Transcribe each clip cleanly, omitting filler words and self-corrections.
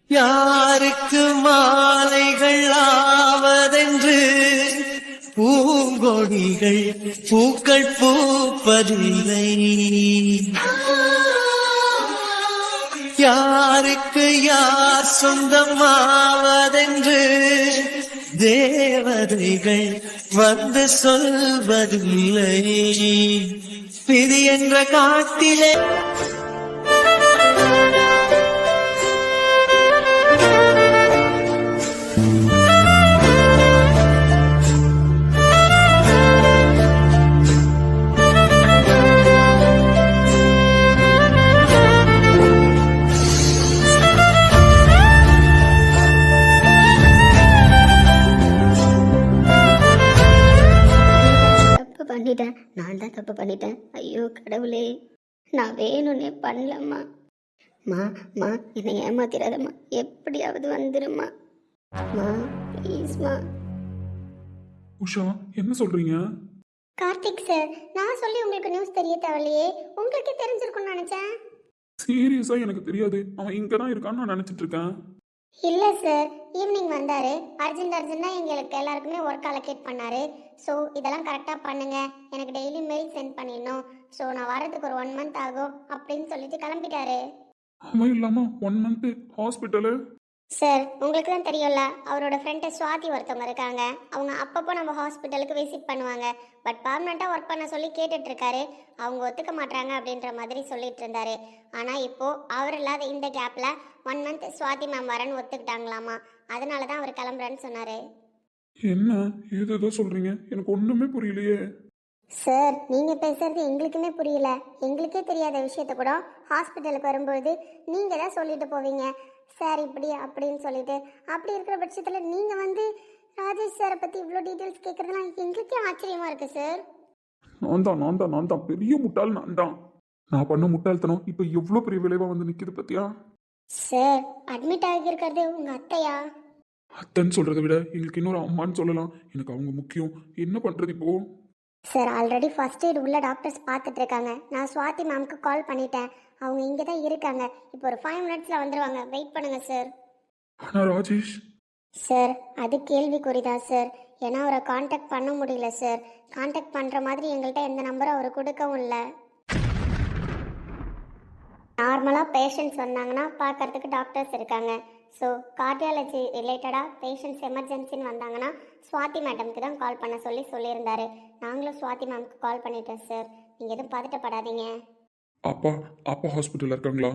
யாருக்கு மாலைகள் ஆவதென்று பூங்கொடிகள் பூக்கள் பூப்பதில்லை. யாருக்கு யார் சொந்தமாவதென்று தேவதைகள் வந்து சொல்வதில்லை. விதி என்ற காட்டிலே பண்ணிட்டேன். நான் தான் தப்பு பண்ணிட்டேன். ஐயோ கடவுளே, நான் வேணும்னே பண்ணலம்மா. மா மா என்னை ஏமாத்திராதம்மா, எப்படியாவது வந்துருமா. மா ப்ளீஸ்மா. உஷா, என்ன சொல்றீங்க? கார்த்திக் சார், நான் சொல்லி உங்களுக்கு நியூஸ் தெரிய தேவையில்லையே, உங்களுக்கே தெரிஞ்சிருக்கும்னு நினைச்சேன். சீரியஸா எனக்கு தெரியாது. அவன் இங்க தான் இருக்கான்னு நான் நினைச்சிட்டு இருக்கேன். இல்லை சார், ஈவினிங் வந்தார். அர்ஜென்ட்டாக எங்களுக்கு எல்லாருக்குமே ஒர்க் அலோகேட் பண்ணார். ஸோ இதெல்லாம் கரெக்டாக பண்ணுங்க, எனக்கு டெய்லி மெயில் சென்ட் பண்ணிடணும். ஸோ நான் வரதுக்கு ஒரு 1 month ஆகும் அப்படின்னு சொல்லிட்டு கிளம்பிட்டாரு. அவன் இல்லாம 1 month ஹாஸ்பிட்டலு? சார், உங்களுக்கு தான் தெரியும்ல, அவரோட ஃப்ரெண்டு சுவாதி ஒருத்தவங்க இருக்காங்க. அவங்க அப்பப்போ நம்ம ஹாஸ்பிட்டலுக்கு விசிட் பண்ணுவாங்க. பட் பர்மனெண்ட்டாக ஒர்க் பண்ண சொல்லி கேட்டுட்ருக்காரு. அவங்க ஒத்துக்க மாட்டாங்க அப்படின்ற மாதிரி சொல்லிட்டு இருந்தாரு. ஆனால் இப்போது அவர் இல்லாத இந்த கேப்பில் 1 month சுவாதி மேம் வரேன்னு ஒத்துக்கிட்டாங்களாமா. அதனால தான் அவர் கிளம்புறேன்னு சொன்னார். என்ன ஏதோ சொல்றீங்க? எனக்கு ஒண்ணுமே புரியலையே. சார், நீங்கள் பேசுறது எங்களுக்குமே புரியல. எங்களுக்கே தெரியாத விஷயத்த கூட ஹாஸ்பிட்டலுக்கு வரும்போது நீங்கள் தான் சொல்லிட்டு போவீங்க, சார் இப்படி அப்படின்னு சொல்லிட்டு. அப்படி இருக்கிற பட்சத்தில் நீங்கள் வந்து ராஜேஷ் சாரை பற்றி இவ்வளோ டீட்டெயில்ஸ் கேட்குறதுலாம் எங்களுக்கே ஆச்சரியமாக இருக்குது சார். நான் தான் பெரிய முட்டாள். நான் பண்ண முட்டாள்தனம் இப்போ எவ்வளோ பெரிய விளைவா வந்து நிற்கிது பத்தியா? சார், அட்மிட் ஆகியிருக்கிறது உங்கள் அத்தையா? அத்தைன்னு சொல்றதை விட எங்களுக்கு இன்னொரு அம்மான்னு சொல்லலாம். எனக்கு அவங்க முக்கியம். என்ன பண்றது இப்போ? சார், ஆல்ரெடி ஃபர்ஸ்ட் எய்ட் உள்ள டாக்டர்ஸ் பார்த்துட்டு இருக்காங்க. நான் சுவாதி மேம்க்கு கால் பண்ணிட்டேன். அவங்க இங்கே தான் இருக்காங்க. இப்போ ஒரு 5 minutesல வந்துடுவாங்க. வெயிட் பண்ணுங்க சார். ஆனா ராஜேஷ் சார், அது கேள்விக்குறிதான் சார். ஏன்னா அவரை காண்டாக்ட் பண்ண முடியல சார். காண்டாக்ட் பண்ணுற மாதிரி எங்கள்கிட்ட எந்த நம்பரும் அவர் கொடுக்கவும் இல்லை. நார்மலாக பேஷண்ட்ஸ் வந்தாங்கன்னா பார்க்கறதுக்கு டாக்டர்ஸ் இருக்காங்க. ஸோ கார்டியாலஜி ரிலேட்டடாக பேஷண்ட்ஸ் எமர்ஜென்சின்னு வந்தாங்கன்னா சுவாதி மேடம்க்கு தான் கால் பண்ண சொல்லியிருந்தாரு. நாங்களும் சுவாதி மேம்க்கு கால் பண்ணிட்டோம் சார். நீங்கள் எதுவும் பதட்டப்படாதீங்க. அப்பா ஹாஸ்பிட்டல்ல இருக்காங்களா?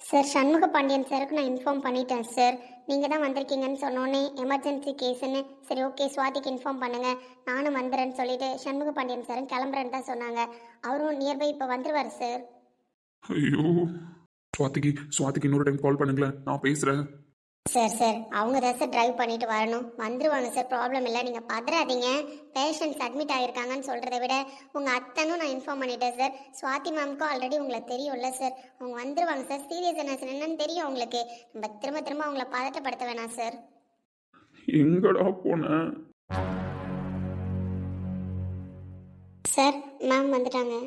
சார், சண்முக பாண்டியன் சாருக்கு நான் இன்ஃபார்ம் பண்ணிட்டேன் சார். நீங்கள் தான் வந்திருக்கீங்கன்னு சொன்னோன்னே எமர்ஜென்சி கேஸுன்னு, சரி ஓகே ஸ்வாதிக்கு இன்ஃபார்ம் பண்ணுங்கள், நானும் வந்துடுறேன்னு சொல்லிட்டு சண்முக பாண்டியன் சாரும் கிளம்புறேன்னு தான் சொன்னாங்க. அவரும் நியர்பை இப்போ வந்துடுவார் சார். ஐயோ, சுவாதிக்கு இன்னொரு டைம் கால் பண்ணுங்களேன், நான் பேசுறேன். சார் அவங்க தான் சார் டிரைவ் பண்ணிட்டு வரணும். வந்துருவாங்க சார், ப்ராப்ளம் இல்லை, நீங்கள் பதறாதீங்க. பேஷண்ட்ஸ் அட்மிட் ஆகியிருக்காங்கன்னு சொல்கிறத விட உங்கள் அத்தனும் நான் இன்ஃபார்ம் பண்ணிட்டேன் சார். சுவாதி மேம்க்கும் ஆல்ரெடி உங்களை தெரியும்ல சார். அவங்க வந்துருவாங்க சார். சீரியஸ்னஸ் என்னன்னு தெரியும் உங்களுக்கு. நம்ம திரும்ப அவங்கள பதட்டப்படுத்த வேணாம் சார். எங்கடா போன? சார், மேம் வந்துட்டாங்க.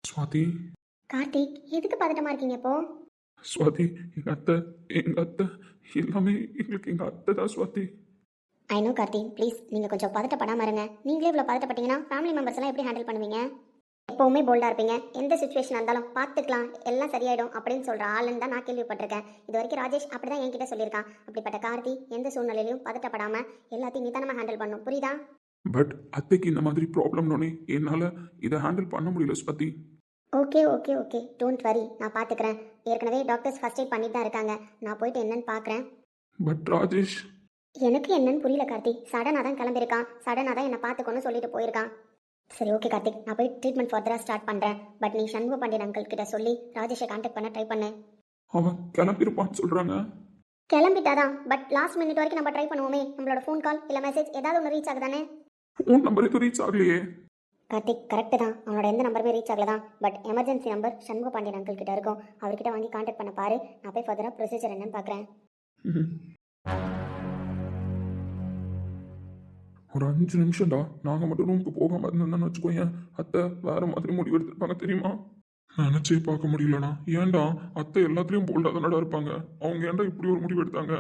ஸ்வாதி. கார்த்திக், எதுக்கு பதட்டமா இருக்கீங்க இப்போ? ஸ்வாதி, எங்க அத்தை எல்லாமே எங்களுக்கு எங்க அத்தை தான் Swathi. I know Karthik, please நீங்கள் கொஞ்சம் பதட்டப்படாமல் இருங்க. நீங்களே இவ்வளோ பதட்டப்பட்டீங்கன்னா ஃபேமிலி மெம்பர்ஸ் எல்லாம் எப்படி ஹேண்டில் பண்ணுவீங்க? எப்போவுமே போல்டாக இருப்பீங்க. எந்த சுச்சுவேஷன் இருந்தாலும் பார்த்துக்கலாம், எல்லாம் சரியாயிடும் அப்படின்னு சொல்கிற ஆளுன்னு தான் நான் கேள்விப்பட்டிருக்கேன். இது வரைக்கும் ராஜேஷ் அப்படி தான் என்கிட்ட சொல்லியிருக்கான். அப்படிப்பட்ட கார்த்தி எந்த சூழ்நிலையிலும் பதட்டப்படாமல் எல்லாத்தையும் நிதானமாக ஹேண்டில் பண்ணும், புரியுதா? பட் அத்தைக்கு இந்த மாதிரி ப்ராப்ளம்னோடனே என்னால் இதை ஹேண்டில் பண்ண முடியல ஸ்வாதி. ஓகே டோன்ட் வரி, நான் பார்த்துக்கிறேன். ஏற்கனவே டாக்டர்ஸ் ஃபர்ஸ்ட் எய்ட் பண்ணிட்டு தான் இருக்காங்க. நான் போயிட்டு என்னன்னு பார்க்குறேன். பட் ராஜேஷ், எனக்கு என்னன்னு புரியல கார்த்திக். சடனாக தான் கிளம்பியிருக்கான். சடனாக தான் என்னை பார்த்துக்கணும்னு சொல்லிட்டு போயிருக்கான். சரி ஓகே கார்த்திக், நான் போய் ட்ரீட்மெண்ட் ஃபர்தராக ஸ்டார்ட் பண்ணுறேன். பட் நீ சண்முக பாண்டியன் அங்கிள் கிட்ட சொல்லி ராஜேஷை கான்டாக்ட் பண்ண ட்ரை பண்ணு. அவன் கிளம்பியிருப்பான்னு சொல்கிறாங்க. கிளம்பிட்டாதான், பட் லாஸ்ட் மினிட் வரைக்கும் நம்ம ட்ரை பண்ணுவோமே. நம்மளோட ஃபோன் கால் இல்லை மெசேஜ் ஏதாவது ஒன்று ரீச் ஆகுதானே? ஃபோன் நம்பர் எதுவும் ரீச் ஆகலையே. கார்த்திக், கரெக்டு தான், அவனோட எந்த நம்பருமே ரீச் ஆகல தான். But emergency number Shanmuga Pandian uncle கிட்ட இருக்கும். அவர்கிட்ட வாங்கி கான்டாக்ட் பண்ண பாரு. நான் போய் ஃபர்தராக ப்ரொசீஜர் என்னன்னு பார்க்குறேன். ம். ஒரு 5 நிமிஷம்டா. நாங்கள் மட்டும் ரூமுக்கு போகாம இருந்தோம்னு வச்சுக்கோயேன், அத்தை வேற மாதிரி முடிவு எடுத்திருப்பாங்க தெரியுமா? நினைச்சே பார்க்க முடியலண்ணா. ஏன்டா அத்தை எல்லாத்துலேயும் போல்டாக தானடா இருப்பாங்க. அவங்க ஏன்டா இப்படி ஒரு முடிவு எடுத்தாங்க?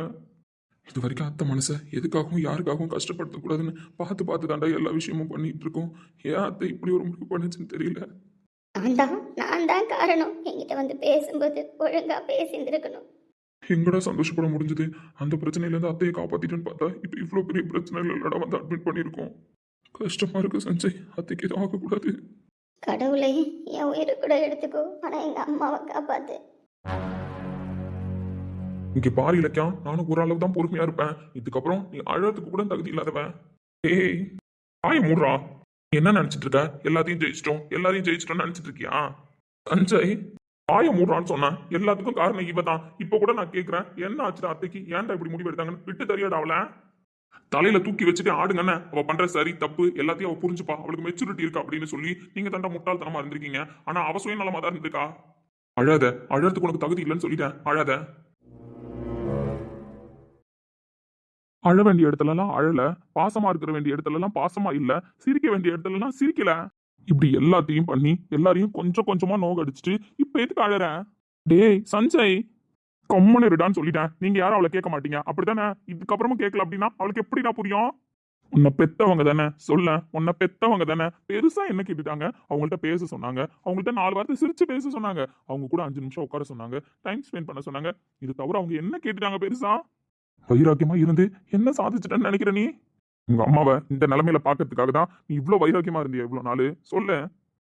இது வரைக்கும் அத்தை மனசை எதுக்காகவும் யாருக்காகவும் கஷ்டப்படுத்தக்கூடாதுன்னு பார்த்து பார்த்து தாண்டா எல்லா விஷயமும் பண்ணிட்டு இருக்கோம். ஏன் அத்தை இப்படி ஒரு முடிவு பண்ணுச்சுன்னு தெரியல. நான் தான் காரணம். என்கிட்ட வந்து பேசும்போது ஒழுங்கா பேசியிருந்திருக்கணும். எங்கடா சந்தோஷப்பட முடிஞ்சது? அந்த பிரச்சனையிலேருந்து அத்தையை காப்பாத்திட்டேன்னு பார்த்தா இப்போ இவ்வளோ பெரிய பிரச்சனைகள் இல்லடா வந்து அட்மிட் பண்ணியிருக்கோம். கஷ்டமா இருக்கு சஞ்சய். அத்தைக்கு எதுவும் ஆகக்கூடாது. கடவுளை என் உயிரை கூட எடுத்துக்கோ, ஆனா எங்க அம்மாவை காப்பாத்து. இங்கே பாரு இலக்கியம், நானும் ஓரளவு தான் பொறுமையா இருப்பேன். இதுக்கப்புறம் நீ அழறதுக்கு கூட தகுதி இல்லாதவன். ஏய் ஆய மூடுறா. நீ என்ன நினைச்சிட்டு இருக்க? எல்லாத்தையும் ஜெயிச்சிட்டோம்னு நினைச்சிட்டு இருக்கியா? சஞ்சய் ஆய மூடுறான்னு சொன்னேன். எல்லாத்துக்கும் காரணம் இவ தான். இப்போ கூட நான் கேட்கிறேன், என்ன ஆச்சுடா அத்தைக்கு? ஏன்டா இப்படி முடிவு எடுத்தாங்கன்னு விட்டு தெரியாடா அவளை? தலையில தூக்கி வச்சுட்டு ஆடுங்கன்னு அவ பண்ற சரி தப்பு எல்லாத்தையும் அவ புரிஞ்சுப்பா. அவளுக்கு மெச்சூரிட்டி இருக்கா அப்படின்னு சொல்லி நீங்க தாண்டா முட்டாள்தனமா இருந்திருக்கீங்க. ஆனா அவ சுயநலமா தான் இருந்திருக்கா. அழாத. அழறதுக்கு உனக்கு தகுதி இல்லைன்னு சொல்லிட்டேன். அழாத. அழ வேண்டிய இடத்துல எல்லாம் அழல, பாசமா இருக்கிற வேண்டிய இடத்துல எல்லாம் பாசமா இல்ல, சிரிக்க வேண்டிய இடத்துல எல்லாம் சிரிக்கல. இப்படி எல்லாத்தையும் பண்ணி எல்லாரையும் கொஞ்சம் கொஞ்சமா நோகடிச்சிட்டு இப்ப எதுக்கு அழற? டேய் சஞ்சய், கம்முன்னு இருடான்னு சொல்லிட்டேன். நீங்க யாரும் அவளை கேட்க மாட்டீங்க அப்படித்தானே? இதுக்கப்புறமும் கேட்கல அப்படின்னா அவளுக்கு எப்படிடா புரியும்? உன்னை பெத்தவங்க தானே, சொல்ல உன்னை பெத்தவங்க தானே. பெருசா என்ன கேட்டுட்டாங்க? அவங்கள்ட்ட பேச சொன்னாங்க, அவங்கள்ட்ட 4 வார்த்தை சிரிச்சு பேச சொன்னாங்க, அவங்க கூட 5 நிமிஷம் உட்கார சொன்னாங்க, டைம் ஸ்பெண்ட் பண்ண சொன்னாங்க. இது தவிர அவங்க என்ன கேட்டுட்டாங்க பெருசா? வைராக்கியமா இருந்து என்ன சாதிச்சிட்டேன்னு நினைக்கிற நீ? உங்க அம்மாவை இந்த நிலைமையில பாக்கிறதுக்காக தான் நீ இவ்வளவு வைராக்கியமா இருந்தியா இவ்வளவு நாள்? சொல்லு.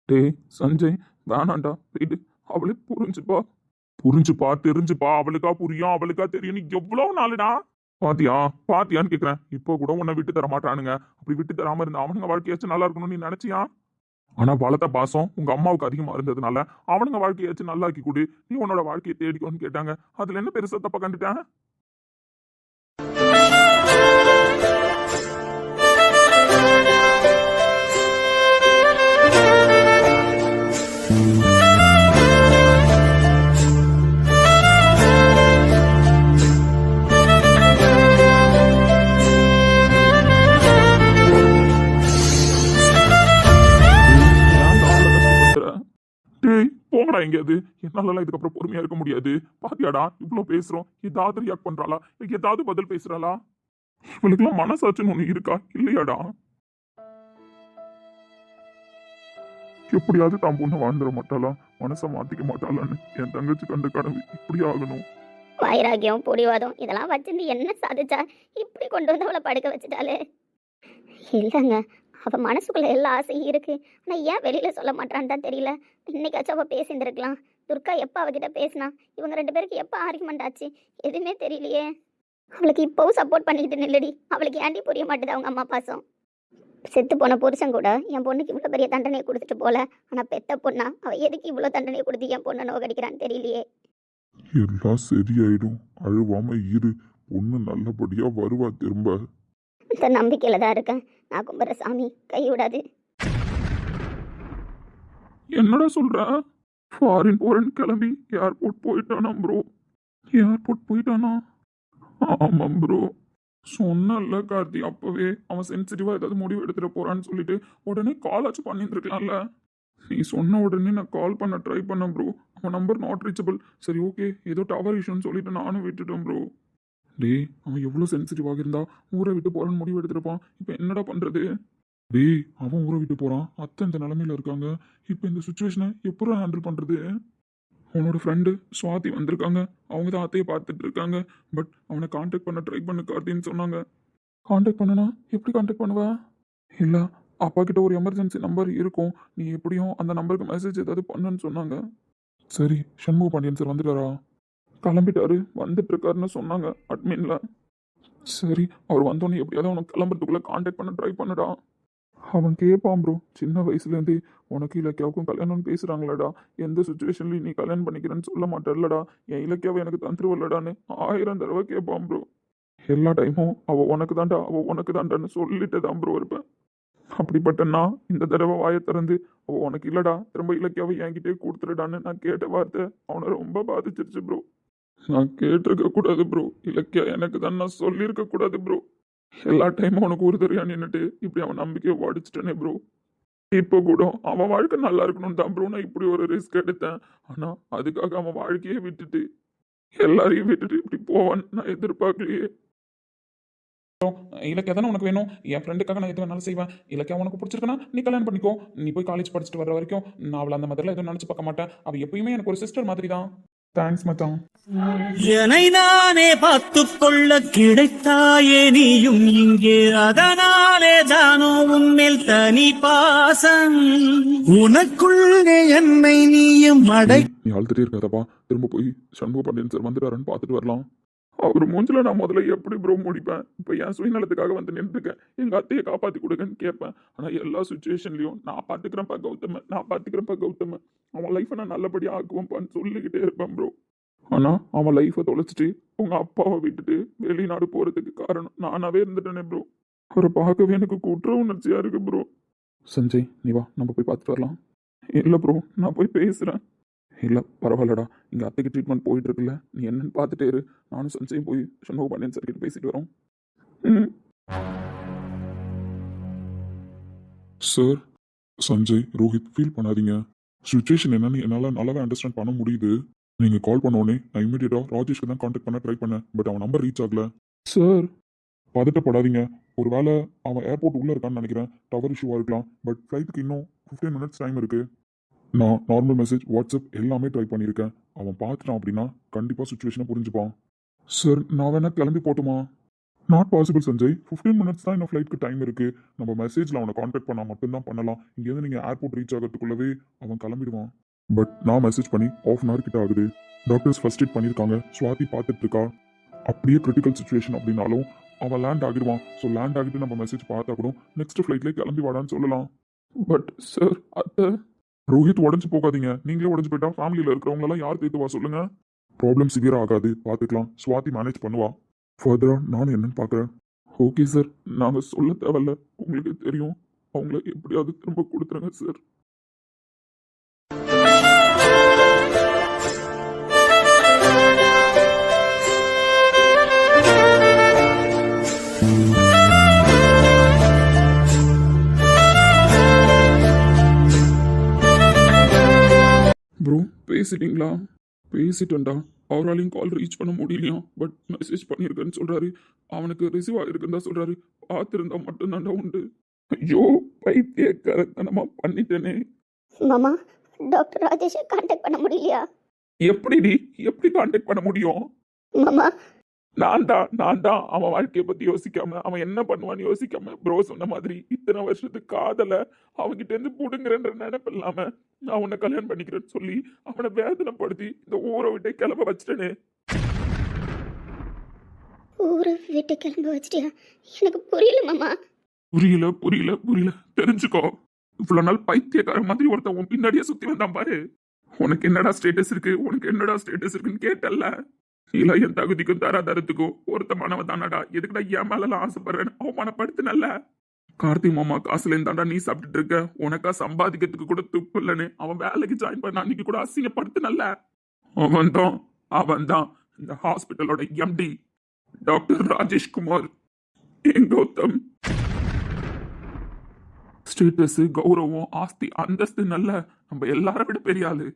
டேய் சஞ்சய், வேணாண்டா போயிட்டு. அவளே புரிஞ்சுப்பா தெரிஞ்சுப்பா. அவளுக்கா புரியும், அவளுக்கா தெரியும். நீ எவ்வளவு நாளுடா பாத்தியான்னு கேக்குறேன். இப்போ கூட உன்னை விட்டு தர மாட்டானுங்க. அப்படி விட்டு தராம இருந்தா அவனுங்க வாழ்க்கையாச்சும் நல்லா இருக்கணும்னு நீ நினைச்சியா? ஆனா வளர்த்த பாசம் உங்க அம்மாவுக்கு அதிகமா இருந்ததுனால அவனுங்க வாழ்க்கையாச்சும் நல்லா ஆக்கி கொடு, நீ உன்னோட வாழ்க்கையை தேடிக்கோன்னு கேட்டாங்க. அதுல என்ன பெருசா தப்ப கண்டுட்டேன்? டேய் போங்கடா எங்கேயாவது. என்னாலலாம் இதுக்கப்புறம் பொறுமையா இருக்க முடியாது. பாத்தியாடா இவ்வளவு பேசுறோம், ஏதாவது ரியாக்ட் பண்றாளா? ஏதாவது பதில் பேசுறாளா? இவளுக்குலாம் மனசாட்சின்னு ஒண்ணு இருக்கா இல்லையாடா? எப்படியாவது தான் பொண்ணு வாழ்ந்துட மாட்டாளா, மனசை மாத்திக்க மாட்டாளான்னு என் தங்கச்சி கண்டு கனவு இப்படி ஆகணும். வைராகியம் பொடிவாதம் இதெல்லாம் வச்சிருந்து என்ன சாதிச்சா? இப்படி கொண்டு வந்து அவளை படுக்க வச்சுட்டாலே. இல்லைங்க, அவள் மனசுக்குள்ள எல்லா ஆசையும் இருக்கு. ஆனால் ஏன் வெளியில சொல்ல மாட்டான்னு தான் தெரியல. இன்னைக்காச்சும் அவள் பேசியிருந்திருக்கலாம். துர்கா எப்போ அவகிட்ட பேசினா? இவங்க 2 பேருக்கு எப்போ ஆர்குமெண்ட் ஆச்சு? எதுவுமே தெரியலையே. அவளுக்கு இப்போவும் சப்போர்ட் பண்ணிக்கிட்டு நில்லுடி. அவளுக்கு ஏண்டி புரிய மாட்டுது அவங்க அம்மா பாசம்? செத்து போன புருஷன் கூட என் பொண்ணுக்கு இவ்வளோ பெரிய தண்டனையை கொடுத்துட்டு போல. ஆனால் பெத்த பொண்ணா அவள் எதுக்கு இவ்வளோ தண்டனையை கொடுத்து என் பொண்ணை நோக்கடிக்கிறான்னு தெரியலையே. எல்லாம் சரியாயிடும், அழுவாம இரு. பொண்ணு நல்லபடியா வருவா திரும்ப. இந்த நம்பிக்கையில தான் இருக்கேன். நான் கும்புற சாமி கை விடாது. என்னடா சொல்ற? ஃபாரின் போறேன்னு கிளம்பி ஏர்போர்ட் போயிட்டானா ப்ரோ? ஏர்போர்ட் போயிட்டானா? ஆமாம் ப்ரோ. சொன்னல கார்த்தி, அப்பவே அவன் சென்சிட்டிவா ஏதாவது முடிவு எடுத்துட்டு போறான்னு சொல்லிட்டு உடனே கால் ஆச்சு பண்ணியிருந்துருக்கலாம்ல. நீ சொன்ன உடனே நான் கால் பண்ண ட்ரை பண்ணேன் ப்ரோ. அவன் நம்பர் நாட் ரீச்சபிள். சரி ஓகே, ஏதோ டவர் இஷ்யூன்னு சொல்லிட்டு நானும் விட்டுட்டேன் ப்ரோ. டேய் அவன் எவ்வளோ சென்சிட்டிவாக இருந்தா ஊரை விட்டு போறான்னு முடிவு எடுத்துருப்பான். இப்போ என்னடா பண்றது? டேய் அவன் ஊரை விட்டு போறான், அத்தை இந்த நிலைமையில இருக்காங்க. இப்போ இந்த சுச்சுவேஷனை எப்படி ஹேண்டில் பண்றது? அவனோட ஃப்ரெண்டு சுவாதி வந்திருக்காங்க. அவங்க தான் அத்தையை பார்த்துட்டு இருக்காங்க. பட் அவனை கான்டாக்ட் பண்ண ட்ரை பண்ண கார்த்தின்னு சொன்னாங்க. கான்டாக்ட் பண்ணனா எப்படி கான்டாக்ட் பண்ணுவா? இல்லை அப்பா கிட்ட ஒரு எமர்ஜென்சி நம்பர் இருக்கும், நீ எப்படியும் அந்த நம்பருக்கு மெசேஜ் ஏதாவது பண்ணுன்னு சொன்னாங்க. சரி சண்முக பாண்டியன் சார் வந்துட்டாரா? கிளம்பிட்டாரு, வந்துட்டு இருக்காருன்னு சொன்னாங்க அட்மின்ல. சரி அவர் வந்தோடனே எப்படியாவது அவனுக்கு கிளம்புறதுக்குள்ள கான்டாக்ட் பண்ண ட்ரை பண்ணுடா. அவன் கேட்பான் ப்ரோ. சின்ன வயசுலேருந்தே உனக்கு இலக்கியாவுக்கும் கல்யாணம்னு பேசுகிறாங்களடா, எந்த சுச்சுவேஷன்லையும் நீ கல்யாணம் பண்ணிக்கிறேன்னு சொல்ல மாட்டேல்லடா, என் இலக்கியாவை எனக்கு தந்துருவல்லடான்னு 1000 தடவை கேட்பான் ப்ரோ. எல்லா டைமும் அவள் உனக்கு தாண்டான்னு சொல்லிட்டு தான் ப்ரோ இருப்பேன். அப்படிப்பட்டனா இந்த தடவை வாயை திறந்து அவள் உனக்கு இல்லடா, திரும்ப இலக்கியாவை என்கிட்டே கொடுத்துருடான்னு நான் கேட்ட வார்த்தை அவனை ரொம்ப பாதிச்சிருச்சு ப்ரோ. நான் கேட்டிருக்க கூடாது ப்ரோ. இலக்கியா எனக்கு தான் நான் சொல்லியிருக்க கூடாது ப்ரோ. எல்லா டைமும் அவனுக்கு ஒரு தெரியா நின்னுட்டு இப்படி அவன் நம்பிக்கையை உடைச்சிட்டேனே ப்ரோ. இப்போ கூட அவன் வாழ்க்கை நல்லா இருக்கணும்னு தான் ப்ரோ நான் இப்படி ஒரு ரிஸ்க் எடுத்தேன். ஆனா அதுக்காக அவன் வாழ்க்கையை விட்டுட்டு எல்லாரையும் விட்டுட்டு இப்படி போவான்னு நான் எதிர்பார்க்கலையே. இலக்கியா தானே உனக்கு வேணும். என் ஃப்ரெண்டுக்காக நான் எது வேணாலும் செய்வேன். இலக்கியா உனக்கு பிடிச்சிருக்குன்னா நீ கல்யாணம் பண்ணிக்கோ. நீ போய் காலேஜ் படிச்சுட்டு வர வரைக்கும் நான் அவளை அந்த மாதிரிலாம் எதுவும் நினச்சி பார்க்க மாட்டேன். அவள் எப்பயுமே எனக்கு ஒரு சிஸ்டர் மாதிரி தான். தேங்க்ஸ் மச்சான். என்னை நானே பார்த்துக் கொள்ள கிடைத்தாயே நீயும் இங்கே, அதனாலே தானோ உன்மேல் தனி பாசம், உனக்குள்ளே என்னை நீயும் அடை. நீ அழுதுட்டே இருக்காதப்பா. திரும்ப போய் சண்முக பாண்டியன் சார் வந்துட்டாருன்னு பார்த்துட்டு வரலாம். அவர் மூஞ்சில நான் முதல்ல எப்படி ப்ரோ முடிப்பேன்? இப்போ என் சுயநலத்துக்காக வந்து நின்றுருக்கேன். எங்க அத்தையை காப்பாற்றி கொடுங்கன்னு கேட்பேன். ஆனால் எல்லா சுச்சுவேஷன்லையும் நான் பார்த்துக்கிறேன்ப்பா கௌதம, நான் பார்த்துக்கிறேன்ப்பா கௌதம, அவன் லைஃப்பை நான் நல்லபடியாக ஆக்குவேன்ப்பான்னு சொல்லிக்கிட்டே இருப்பேன் ப்ரோ. ஆனால் அவன் லைஃப்பை தொலைச்சிட்டு உங்க அப்பாவை விட்டுட்டு வெளிநாடு போகிறதுக்கு காரணம் நானாவே இருந்துட்டேனே ப்ரோ. அவரை பார்க்கவே எனக்கு குற்ற உணர்ச்சியாக இருக்கு ப்ரோ. சஞ்சய் நீ வா, நம்ம போய் பார்த்துட்டு வரலாம். இல்லை ப்ரோ, நான் போய் பேசுகிறேன். இல்லை பரவாயில்லடா, இங்கே அத்தைக்கு ட்ரீட்மெண்ட் போயிட்டு இருக்குல்ல, நீ என்னன்னு பார்த்துட்டே இரு. நானும் சஞ்சயும் போய் சண்முக பாண்டியன் சார் கிட்ட பேசிட்டு வரோம். சார், சஞ்சய், ரோஹித் ஃபீல் பண்ணாதீங்க. சுச்சுவேஷன் என்னன்னு என்னால் நல்லாவே அண்டர்ஸ்டாண்ட் பண்ண முடியுது. நீங்கள் கால் பண்ண உடனே நான் இமீடியட்டாக ராஜேஷ்க்கு தான் கான்டாக்ட் பண்ண ட்ரை பண்ணேன். பட் அவன் நம்பர் ரீச் ஆகல. சார் பதட்டப்படாதீங்க. ஒரு வேளை அவன் ஏர்போர்ட் உள்ளே இருக்கான்னு நினைக்கிறேன். டவர் இஷ்யூவாக இருக்கலாம். பட் ஃப்ளைட்டுக்கு இன்னும் 15 minutes டைம் இருக்குது. நான் நார்மல் மெசேஜ், வாட்ஸ்அப் எல்லாமே ட்ரை பண்ணியிருக்கேன். அவன் பார்த்துட்டான் அப்படின்னா கண்டிப்பாக சுச்சுவேஷனை புரிஞ்சுப்பான். சார் நான் வேணா கிளம்பி போட்டுமா? Not possible Sanjay. 15 minutes தான் இன்னும் ஃப்ளைட்டுக்கு டைம் இருக்குது. நம்ம மெசேஜில் அவனை கான்டாக்ட் பண்ணால் மட்டும்தான் பண்ணலாம். இங்கேருந்து நீங்கள் ஏர்போர்ட் ரீச் ஆகிறதுக்குள்ளவே அவன் கிளம்பிடுவான். பட் நான் மெசேஜ் பண்ணி 1/2 hour கிட்ட ஆகுது. டாக்டர்ஸ் ஃபர்ஸ்ட் எய்ட் பண்ணியிருக்காங்க. ஸ்வாதி பார்த்துட்டு இருக்கா. அப்படியே கிரிட்டிக்கல் சுச்சுவேஷன் அப்படின்னாலும் அவன் லேண்ட் ஆகிடுவான். ஸோ லேண்ட் ஆகிட்டு நம்ம மெசேஜ் பார்த்தா கூட நெக்ஸ்ட் ஃப்ளைட்லேயே கிளம்பி வாடான்னு சொல்லலாம். பட் சார் அத்தை. ரோஹித் உடஞ்சு போகாதீங்க. நீங்களே உடஞ்சு போயிட்டா ஃபேமிலியில் இருக்கிறவங்களெல்லாம் யார் தேத்துவா சொல்லுங்க? ப்ராப்ளம் சிவியராக ஆகாது, பார்த்துக்கலாம். ஸ்வாதி மேனேஜ் பண்ணுவா. ஃபர்தராக நான் என்னன்னு பார்க்குறேன். ஓகே சார், நாங்கள் சொல்ல தேவையில்ல, உங்களுக்கு தெரியும். அவங்கள எப்படியாவது திரும்ப கொடுத்துருங்க சார். ப்ரோ பேசிட்டீங்களா? பேசிட்டேன்டா. அவராலையும் கால் ரீச் பண்ண முடியலையா? பட் மெசேஜ் பண்ணியிருக்கேன்னு சொல்கிறாரு. அவனுக்கு ரிசீவ் ஆகிருக்குன்னு தான் சொல்கிறாரு. பார்த்துருந்தா மட்டும்தான்டா உண்டு. ஐயோ பைத்தியக்காரத்தனமா பண்ணிட்டேனே. மாமா, டாக்டர் ராஜேஷை கான்டாக்ட் பண்ண முடியலையா? எப்படி கான்டாக்ட் பண்ண முடியும்? மாமா, நான் தான் அவன் வாழ்க்கையை பத்தி யோசிக்காம, அவன் என்ன பண்ணுவான்னு யோசிக்காம, ப்ரோ சொன்ன மாதிரி இத்தனை வருஷத்துக்கு காதல அவன்கிட்ட இருந்து புடுங்குறன்ற நினைப்பு இல்லாம நான் உன்னை கல்யாணம் பண்ணிக்கிறேன்னு சொல்லி அவனை வேதனைப்படுத்தி இந்த ஊரை விட்டு கிளம்ப வச்சிட்டேனே. ஊரை விட்டு கிளம்ப வச்சிட்டியா? எனக்கு புரியல மாமா. புரியல தெரிஞ்சுக்கோ. இவ்வளவு நாள் பைத்தியக்கார மாதிரி ஒருத்தன் உன் பின்னாடியே சுத்தி வந்தான் பாரு. உனக்கு என்னடா ஸ்டேட்டஸ் இருக்குன்னு கேட்டல்ல. இல்ல என் தகுதிக்கும் தராதரத்துக்கும் ஒருத்தமானவ தானடா. எதுக்குடா என் மேலாம் ஆசைப்படுறேன்னு அவமானப்படுத்தினல்ல. கார்த்திக் மாமா காசுல இருந்தாண்டா நீ சாப்பிட்டுட்டு இருக்க. உனக்கா சம்பாதிக்கிறதுக்கு கூட துப்பு இல்லைன்னு அவன் வேலைக்கு ஜாயின் பண்ண அன்னைக்கு கூட அசிங்கப்படுத்தினல்ல. அவன் தான் இந்த ஹாஸ்பிட்டலோட எம்டி டாக்டர் ராஜேஷ்குமார். என் கௌதம் ஸ்டேட்டஸ், கௌரவம், ஆஸ்தி, அந்தஸ்து நல்ல நம்ம எல்லாரும் விட பெரிய ஆளு.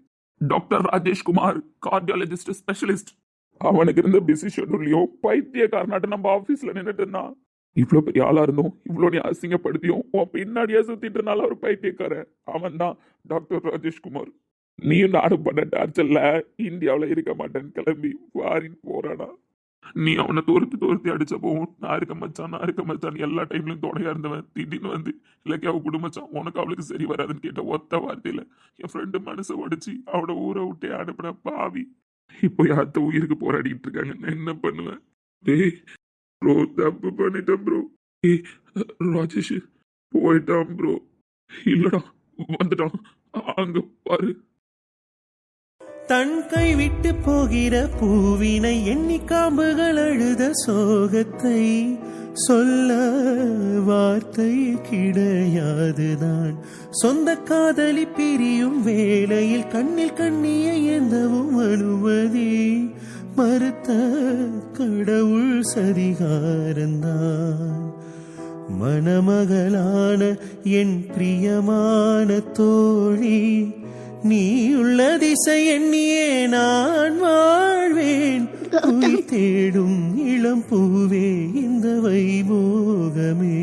Doctor Rajeshkumar cardiologist specialist. அவனுக்கு இருந்த பிஸி ஷெட்யூல்லையும் பைத்தியக்காரனாட்ட நம்ம ஆஃபீஸில் நின்றுட்டு இருந்தான். இவ்வளோ பெரிய ஆளாக இருந்தோம், இவ்வளோ நீ அசிங்கப்படுத்தியும் உன் பின்னாடியே சுற்றிட்டு இருந்தாலும் ஒரு பைத்தியக்காரன். அவன் தான் டாக்டர் ராஜேஷ்குமார். நீயும் நானும் பண்ண டார்ச்சர்ல இந்தியாவில் இருக்க மாட்டேன்னு கிளம்பி ஃபாரின் போறானா. நீ அவனை தோர்த்தி அடிச்சப்போவும் நான் இருக்க மச்சான் எல்லா டைம்லையும் துணையா இருந்தவன் திடீர்னு வந்து இலக்கியாவை குடும்பச்சான் உனக்கு அவளுக்கு சரி வராதுன்னு கேட்ட ஒத்த வார்த்தையில என் ஃப்ரெண்டு மனசை உடைச்சி அவனை ஊரை விட்டே அனுப்பின பாவி. இப்போ யார்த்த உயிருக்கு போராடிட்டு இருக்காங்க. நான் என்ன பண்ணுவேன்? டேய் ப்ரோ, தப்பு பண்ணிட்டேன் ப்ரோ. ராஜேஷ் போயிட்டான் ப்ரோ. இல்லடா வந்துட்டான், அங்க பாரு. தன் கை விட்டு போகிற பூவினை எண்ணி காம்புகள் அழுத சோகத்தை சொல்ல வார்த்தை கிடையாதுதான். சொந்த காதலி பிரியும் வேளையில் கண்ணில் கண்ணியை எந்தவும் அழுவதே மறுத்த கடவுள் சதிகாரந்தான். மணமகளான என் பிரியமான தோழி, நீ உள்ள திசை எண்ணியே நான் வாழ்வேன். உயிர் தேடும் இளம் பூவே இந்த வைபோகமே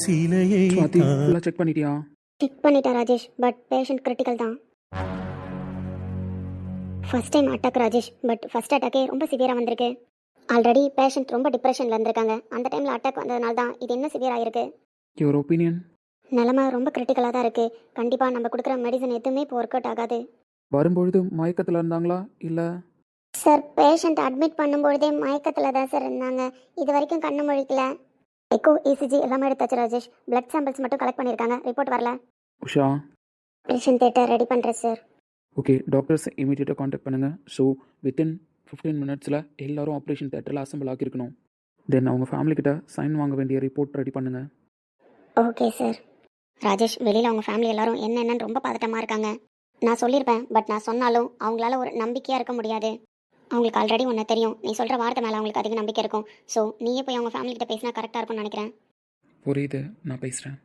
சிலையை சுவாதி ஃபுல்லாக செக் பண்ணிட்டியா? செக் பண்ணிட்டேன் ராஜேஷ், பட் பேஷண்ட் கிரிட்டிக்கல் தான். First time attack Rajesh, but first அட்டாக்கே ரொம்ப சிவியராக வந்திருக்கு. ஆல்ரெடி பேஷண்ட் ரொம்ப டிப்ரெஷனில் இருந்திருக்காங்க. அந்த டைமில் அட்டாக் வந்ததுனால தான் இது இன்னும் சிவியராக இருக்கு. Your opinion? நிலமை ரொம்ப கிரிட்டிக்கலாக தான் இருக்குது. கண்டிப்பாக நம்ம கொடுக்குற மெடிசன் எதுவுமே இப்போ ஒர்க் அவுட் ஆகாது. வரும்பொழுது மயக்கத்தில் இருந்தாங்களா இல்லை? சார், பேஷண்ட் அட்மிட் பண்ணும்பொழுதே மயக்கத்தில் தான் சார் இருந்தாங்க. இது வரைக்கும் கண்ணு முழிக்கல. எக்கோ, இசிஜி எல்லாமே எடுத்தாச்சு ராஜேஷ். பிளட் சாம்பிள்ஸ் மட்டும் கலெக்ட் பண்ணியிருக்காங்க, ரிப்போர்ட் வரல. உஷா, ஆப்ரேஷன் தேட்டர் ரெடி பண்ணுறேன் சார். ஓகே, டாக்டர்ஸ் இமீடியட்டாக காண்டாக்ட் பண்ணுங்கள். ஸோ வித்தின் 15 மினிட்ஸில் எல்லாரும் ஆப்ரேஷன் தேட்டரில் அசம்பிள் ஆக்கியிருக்கணும். தென் அவங்க ஃபேமிலிக்கிட்ட சைன் வாங்க வேண்டிய ரிப்போர்ட் ரெடி பண்ணுங்கள். Okay sir. ராஜேஷ், வெளியில் அவங்க ஃபேமிலி எல்லாரும் என்னென்னு ரொம்ப பதட்டமாக இருக்காங்க. நான் சொல்லியிருப்பேன், பட் நான் சொன்னாலும் அவங்களால ஒரு நம்பிக்கையாக இருக்க முடியாது. அவங்களுக்கு ஆல்ரெடி ஒன்று தெரியும், நீ சொல்கிற வார்த்தை மேலே அவங்களுக்கு அதிக நம்பிக்கை இருக்கும். ஸோ நீயே போய் அவங்க ஃபேமிலிக்கிட்ட பேசினா கரெக்டாக இருக்கும்னு நினைக்கிறேன். புரியுது, நான் பேசுகிறேன்.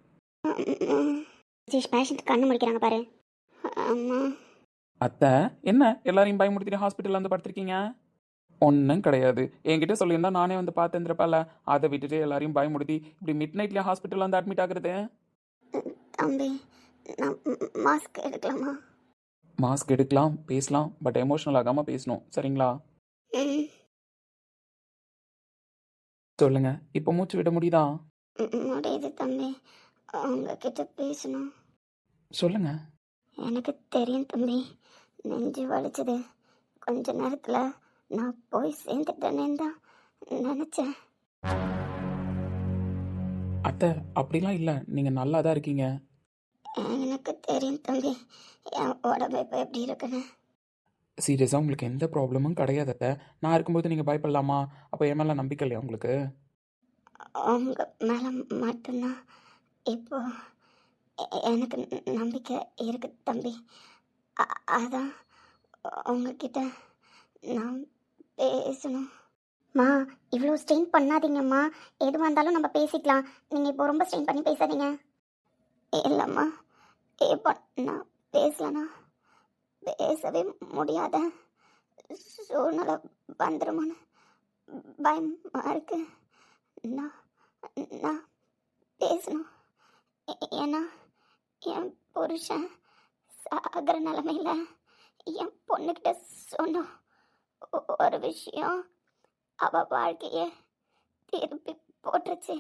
ராஜேஷ், பேஷண்ட் கண்ணு முடிக்கிறாங்க பாரு. அம்மா. அத்தை, என்ன எல்லாரையும் பயமுடுத்திட்டு ஹாஸ்பிட்டலில் வந்து படுத்திருக்கீங்க? ஒன்றும் கிடையாது, என்கிட்ட சொல்லியிருந்தா நானே வந்து பார்த்துருப்பேன்ல. அதை விட்டுட்டு எல்லாரையும் பயமுடுத்தி இப்படி மிட் நைட்லேயே ஹாஸ்பிட்டலில் வந்து அட்மிட் ஆகுறது? தம்பி, நான் மாஸ்க் எடுக்கலாமா? மாஸ்க் எடுக்கலாம், பேசலாம், பட் எமோஷனல் ஆகாமல் பேசணும், சரிங்களா? சொல்லுங்க, இப்போ மூச்சு விட முடியுதா? முடியுது தம்பி, உங்ககிட்ட பேசணும். சொல்லுங்க. எனக்கு தெரியும் தம்பி, நெஞ்சு வலிச்சது. கொஞ்ச நேரத்தில் நான் போய் சேர்ந்துட்டேனே தான் நினச்சேன். அத்தை, அப்படிலாம் இல்லை, நீங்கள் நல்லா தான் இருக்கீங்க. எனக்கு தெரியும் தம்பி, என் உடம்பு இப்போ எப்படி இருக்குன்னு. சீரியஸாக உங்களுக்கு எந்த ப்ராப்ளமும் கிடையாது அத்தை. நான் இருக்கும்போது நீங்கள் பயப்படலாமா? அப்போ என் மேலே நம்பிக்கை இல்லையா உங்களுக்கு? உங்க மேலே மட்டும்தான் இப்போ எனக்கு நம்பிக்கை இருக்கு தம்பி. அதான் உங்ககிட்ட நான் பேசணும். மா, இவ்வளோ ஸ்ட்ரெயின் பண்ணாதீங்கம்மா. எதுவாக இருந்தாலும் நம்ம பேசிக்கலாம். நீங்கள் இப்போ ரொம்ப ஸ்ட்ரெயின் பண்ணி பேசாதீங்க. இல்லைம்மா, இப்போ நான் பேசலனா பேசவே முடியாத சூழ்நிலை வந்துடுமோன்னு பயமாக இருக்கு. நான் நான் பேசணும். ஏன்னா என் புருஷன் சாகிற நிலமையில என் பொண்ணுக்கிட்ட சொன்ன ஒரு விஷயம் அவ வாழ்க்கையை திருப்பி போட்டுருச்சு.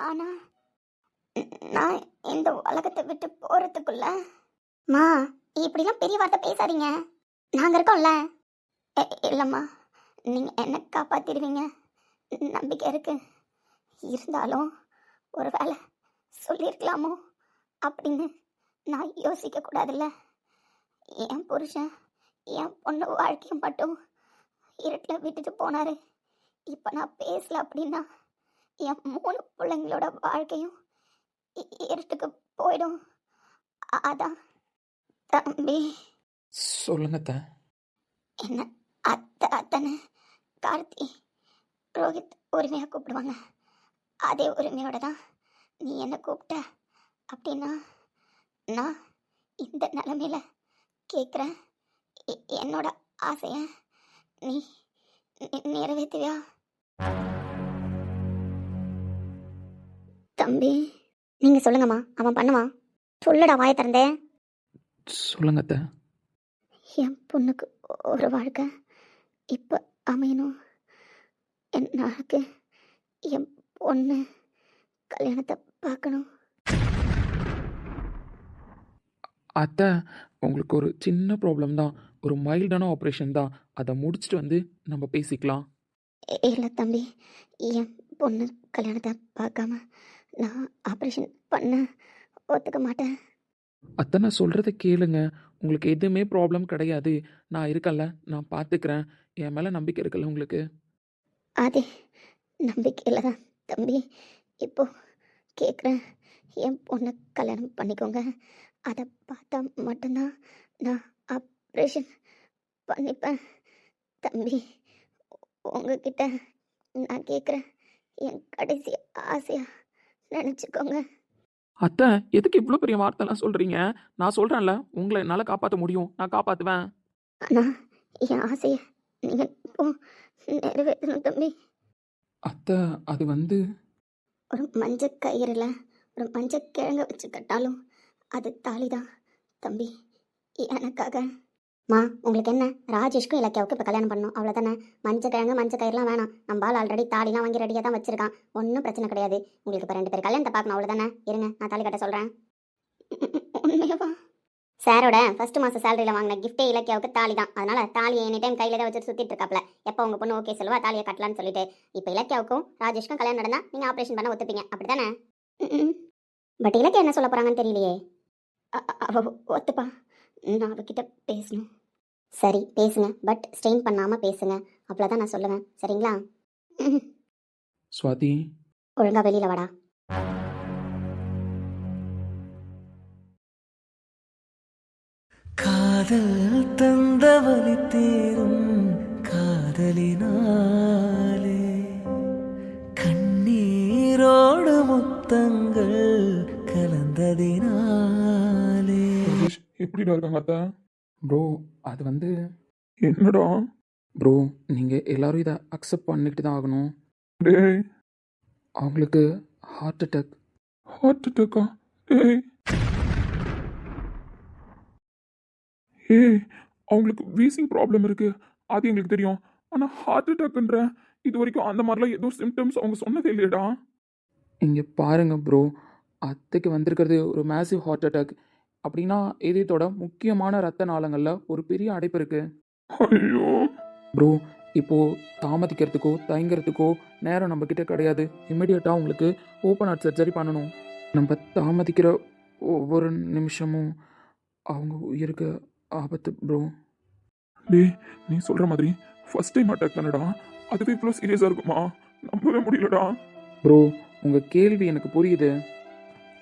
ஆனால் நான் இந்த உலகத்தை விட்டு போகிறதுக்குள்ள மா, இப்படிலாம் பெரிய வார்த்தை பேசாதீங்க. நாங்கள் இருக்கோம்ல. இல்லைம்மா, நீங்கள் என்ன காப்பாற்றிடுவீங்க நம்பிக்கை இருக்கு. இருந்தாலும் ஒரு வேளை சொல்லியிருக்கலாமோ அப்படின்னு நான் யோசிக்க கூடாதுல்ல. என் புருஷன் என் பொண்ணு வாழ்க்கையை மட்டும் இருட்டில் விட்டுட்டு போனாரு. இப்போ நான் பேசல அப்படின்னா என் 3 பிள்ளைங்களோட வாழ்க்கையும் இருட்டுக்கு போயிடும். அதான் தம்பி. சொல்லுங்க அத்தை. என்ன அத்தனை கார்த்தி, ரோஹித் உரிமையாக கூப்பிடுவாங்க. அதே உரிமையோட தான் நீ என்ன கூப்பிட்ட அப்படின்னா நான் இந்த நிலமையில கேட்குறேன். என்னோட ஆசையை நீ நிறைவேற்றுவியா தம்பி? நீங்கள் சொல்லுங்கம்மா, அவன் பண்ணுவான். சொல்லுடா, வாயை திறந்தேன். சொல்லுங்க அத்தை. என் பொண்ணுக்கு ஒரு வாழ்க்கை இப்போ அமையணும். எனக்கு என் பொண்ணு கல்யாணத்தை பார்க்கணும். அத்தை, உங்களுக்கு ஒரு சின்ன ப்ராப்ளம் தான், ஒரு மைல்டான ஆப்ரேஷன் தான். அதை முடிச்சுட்டு வந்து நம்ம பேசிக்கலாம். இல்லை தம்பி, என் பொண்ணு கல்யாணத்தை பார்க்காம நான் ஆப்ரேஷன் பண்ண ஒத்துக்க மாட்டேன். அத்தை, நான் சொல்கிறத கேளுங்க. உங்களுக்கு எதுவுமே ப்ராப்ளம் கிடையாது. நான் இருக்கல, நான் பார்த்துக்கிறேன். என் மேலே நம்பிக்கை இருக்குல்ல உங்களுக்கு? அதே நம்பிக்கையில் தான் தம்பி இப்போ கேட்குறேன். என் பொண்ணை கல்யாணம் பண்ணிக்கோங்க. அதை பார்த்தா மட்டும்தான் நான் ஆப்ரேஷன் பண்ணிப்பேன். தம்பி, உங்ககிட்ட நான் கேட்குறேன், என் கடைசி ஆசையா நினச்சிக்கோங்க. அத்தை எதுக்கு இவ்வளோ பெரிய வார்த்தைலாம் சொல்கிறீங்க? நான் சொல்கிறேன்ல, உங்களை என்னால் காப்பாற்ற முடியும், நான் காப்பாற்றுவேன். ஆனால் என் ஆசையை நீங்கள் இப்போ நிறைவேற்றணும் தம்பி. அத்தை அது வந்து ஒரு மஞ்சள் கயிறில் ஒரு மஞ்சள் கிழங்க வச்சு கட்டாலும் அது தாலி தான் தம்பி, எனக்காக. மா, உங்களுக்கு என்ன, ராஜேஷ்க்கும் இலக்கியாவுக்கு இப்போ கல்யாணம் பண்ணணும், அவ்வளோதானே. மஞ்சள் கிழங்கு மஞ்சள் கயிறுலாம் வேணாம். நம்ம ஆள் ஆல்ரெடி தாலிலாம் வாங்கி ரெடியாக தான் வச்சிருக்கான், ஒன்றும் பிரச்சனை கிடையாது. உங்களுக்கு இப்போ 2 பேர் கல்யாணத்தை பார்க்கணும், அவ்வளோதானே. இருங்க, நான் தாலி கட்ட சொல்கிறேன். உண்மையாவா? சாரோட ஃபர்ஸ்ட் மாதம் சேலரியில் வாங்கின கிஃப்டே இலக்கியாவுக்கு தாலி தான். அதனால தாலியை எனி டைம் கையில் தான் வச்சுட்டு சுற்றிட்டு இருக்காப்ல. எப்போ உங்கள் பொண்ணு ஓகே சொல்லுவா தாலியை கட்டலான்னு சொல்லிட்டு. இப்போ இலக்கியாவுக்கும் ராஜேஷ்க்கும் கல்யாணம் நடந்தால் நீங்கள் ஆப்ரேஷன் பண்ண ஒத்துப்பீங்க, அப்படி தானே? பட் இலக்கியா என்ன சொல்ல போகிறாங்கன்னு தெரியலையே. அவ ஒத்துப்பா, நான் அவகிட்ட பேசணும். சரி பேசுங்க, பட் ஸ்ட்ரெயின் பண்ணாமல் பேசுங்க, அவ்வளோதான் நான் சொல்லுவேன், சரிங்களா? சுவாதி, ஒழுங்கா வெளியில் வாடா. காதல் தந்தவழி தேரும் காதலினாலே கண்ணீரோடு முத்தங்கள் கலந்ததினாலே. ராஜேஷ் எப்படிடா இருக்காங்க அத்தை? ப்ரோ அது வந்து என்னடா? ப்ரோ நீங்கள் எல்லாரும் இதை அக்செப்ட் பண்ணிட்டு தான் ஆகணும். டேய், அவங்களுக்கு ஹார்ட் அட்டாக். ஹார்ட் அட்டாக்கா? டேய், ஏய், அவங்களுக்கு வீசிங் ப்ராப்ளம் இருக்கு, அது எங்களுக்கு தெரியும். ஆனால் ஹார்ட் அட்டாக்ன்ற இது வரைக்கும் அந்த மாதிரிலாம் ஏதோ சிம்டம்ஸ் அவங்க சொன்னதே இல்லையடா. இங்கே பாருங்க ப்ரோ, அத்தைக்கு வந்திருக்கிறது ஒரு மேசிவ் ஹார்ட் அட்டாக். அப்படின்னா இதயத்தோட முக்கியமான ரத்த நாளங்களில் ஒரு பெரிய அடைப்பு இருக்குது. ஐயோ, ப்ரோ இப்போது தாமதிக்கிறதுக்கோ தயங்குறதுக்கோ நேரம் நம்மக்கிட்ட கிடையாது. இம்மிடியட்டாக உங்களுக்கு ஓப்பன் ஹார்ட் சர்ஜரி பண்ணணும். நம்ம தாமதிக்கிற ஒவ்வொரு நிமிஷமும் அவங்க உயிருக்கு ஆபத்து ப்ரோ. டேய், நீ சொல்கிற மாதிரி ஃபர்ஸ்ட் டைம் அட்டாக் தானடா, அதுவே இவ்வளோ சீரியஸாக இருக்குமா? நம்பவே முடியலடா. ப்ரோ உங்கள் கேள்வி எனக்கு புரியுது,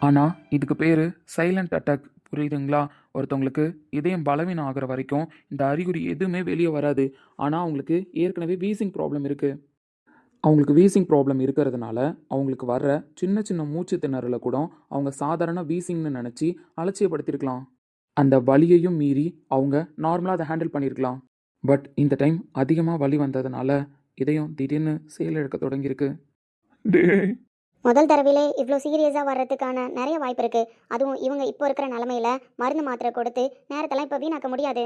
ஆனால் இதுக்கு பேர் சைலண்ட் அட்டாக், புரியுதுங்களா? ஒருத்தவங்களுக்கு இதயம் பலவீனம் ஆகிற வரைக்கும் இந்த அறிகுறி எதுவுமே வெளியே வராது. ஆனால் அவங்களுக்கு ஏற்கனவே வீசிங் ப்ராப்ளம் இருக்குது. அவங்களுக்கு வீசிங் ப்ராப்ளம் இருக்கிறதுனால அவங்களுக்கு வர்ற சின்ன சின்ன மூச்சு திணறலை கூட அவங்க சாதாரண வீசிங்னு நினச்சி அலட்சியப்படுத்தியிருக்கலாம். அந்த வலியையும் மீறி அவங்க நார்மலாக அதை ஹேண்டில் பண்ணியிருக்கலாம். பட் இந்த டைம் அதிகமாக வலி வந்ததுனால இதயம் திடீர்னு செயலிழக்க தொடங்கியிருக்கு. டேய், முதல் தடவையிலே இவ்வளோ சீரியஸாக வர்றதுக்கான நிறைய வாய்ப்பு இருக்குது. அதுவும் இவங்க இப்போ இருக்கிற நிலமையில மருந்து மாத்திரை கொடுத்து நேரத்தெல்லாம் இப்போ வீணாக்க முடியாது.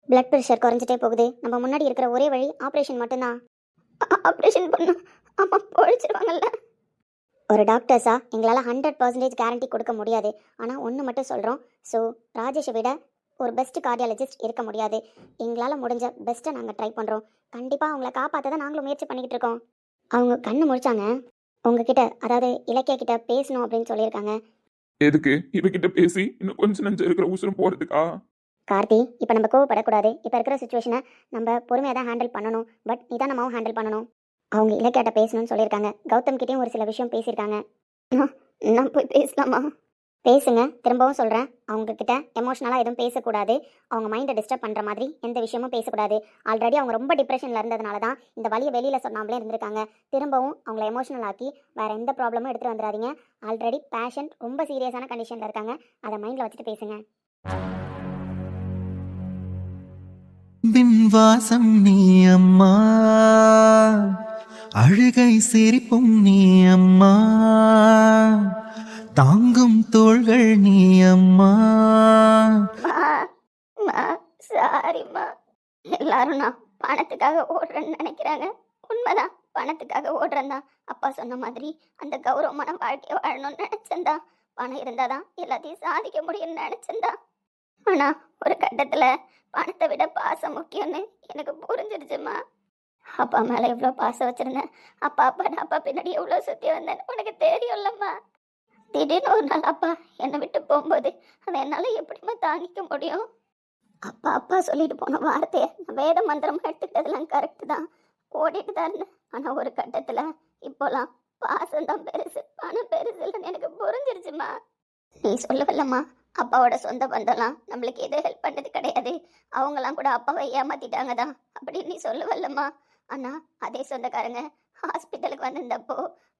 பிளட் ப்ரெஷர் குறைஞ்சிட்டே போகுது. நம்ம முன்னாடி இருக்கிற ஒரே வழி ஆப்ரேஷன் மட்டும்தான். ஆப்ரேஷன் பண்ண அம்மா பொழிச்சிருவாங்கல்ல. ஒரு டாக்டர்ஸா எங்களால் 100% கேரண்டி கொடுக்க முடியாது. ஆனால் ஒன்று மட்டும் சொல்கிறோம், ஸோ ராஜேஷை விட ஒரு பெஸ்ட் கார்டியாலஜிஸ்ட் இருக்க முடியாது. எங்களால் முடிஞ்ச பெஸ்ட்டை நாங்கள் ட்ரை பண்ணுறோம். கண்டிப்பாக அவங்கள காப்பாற்ற தான் நாங்களும் முயற்சி பண்ணிக்கிட்டு இருக்கோம். அவங்க கண்ணு முழிச்சாங்க, உங்ககிட்ட அதாவது இலக்கியா கிட்ட பேசணும் அப்படின்னு சொல்லியிருக்காங்க. எதுக்கு இவகிட்ட பேசி இன்னும் கொஞ்சம் நஞ்சம் இருக்கிற உசுரம் போகிறதுக்கா? கார்த்தி, இப்போ நம்ம கோவப்படக்கூடாது. இப்போ இருக்கிற சுச்சுவேஷனை நம்ம பொறுமையாக தான் ஹேண்டில் பண்ணணும். பட் நிதானமாகவும் ஹேண்டில் பண்ணணும். அவங்க இலக்கியாட்ட பேசணும்னு சொல்லியிருக்காங்க. கௌதம் கிட்டேயும் ஒரு சில விஷயம் பேசியிருக்காங்க. நான் போய் பேசலாமா? பேசுங்க, திரும்பவும் சொல்கிறேன், அவங்கக்கிட்ட எமோஷ்னலாக எதுவும் பேசக்கூடாது. அவங்க மைண்டை டிஸ்டர்ப் பண்ணுற மாதிரி எந்த விஷயமும் பேசக்கூடாது. ஆல்ரெடி அவங்க ரொம்ப டிப்ரெஷனில் இருந்ததுனால தான் இந்த வலியை வெளியில் சொன்னாமலே இருந்திருக்காங்க. திரும்பவும் அவங்கள எமோஷனல் ஆக்கி வேறு எந்த ப்ராப்ளமும் எடுத்துகிட்டு வந்துடாதீங்க. ஆல்ரெடி பேஷண்ட் ரொம்ப சீரியஸான கண்டிஷனில் இருக்காங்க. அதை மைண்டில் வச்சுட்டு பேசுங்க. பின் வாசம் நீ அம்மா, அழுகை சிரிப்பும் நீ அம்மா, தாங்கும் தோள்கள் நீ அம்மா. சாரிம்மா, எல்லாரும் நான் பணத்துக்காக ஓடுறேன்னு நினைக்கிறாங்க. உண்மைதான், பணத்துக்காக ஓடுறேன் தான். அப்பா சொன்ன மாதிரி அந்த கௌரவமான வாழ்க்கையை வாழணும்னு நினைச்சேன்டா. பணம் இருந்தாதான் எல்லாத்தையும் சாதிக்க முடியும்னு நினைச்சேன்டா. ஆனா ஒரு கட்டத்துல பணத்தை விட பாசம் முக்கியம்னு எனக்கு புரிஞ்சிருச்சுமா. அப்பா மேல எவ்வளவு பாசம் வச்சிருந்தேன். அப்பா பின்னாடி எவ்வளவு சுத்தி வந்தேன்னு உனக்கு தெரியும்லம்மா. திடீர்னு ஒரு நாள் அப்பா என்னை விட்டு போகும்போது அதை என்னால எப்படிமா தாங்கிக்க முடியும்? அப்பா சொல்லிட்டு போன வார்த்தையை நான் வேத மந்திரமா எடுத்துக்கிட்டதெல்லாம் கரெக்டு தான், ஓடிட்டு தான் இருந்தேன். ஆனா ஒரு கட்டத்துல இப்போலாம் பாசம் தான் பெருசு, பணம் பெருசு இல்லைன்னு எனக்கு புரிஞ்சிருச்சுமா. நீ சொல்லவில்லம்மா, அப்பாவோட சொந்த பந்தம்லாம் நம்மளுக்கு எதுவும் ஹெல்ப் பண்ணது கிடையாது. அவங்களாம் கூட அப்பாவை ஏமாத்திட்டாங்க தான் அப்படின்னு நீ சொல்லுவல்லம்மா. ஆனா அதே சொந்தக்காரங்க ஹாஸ்பிட்டலுக்கு வந்திருந்தப்போ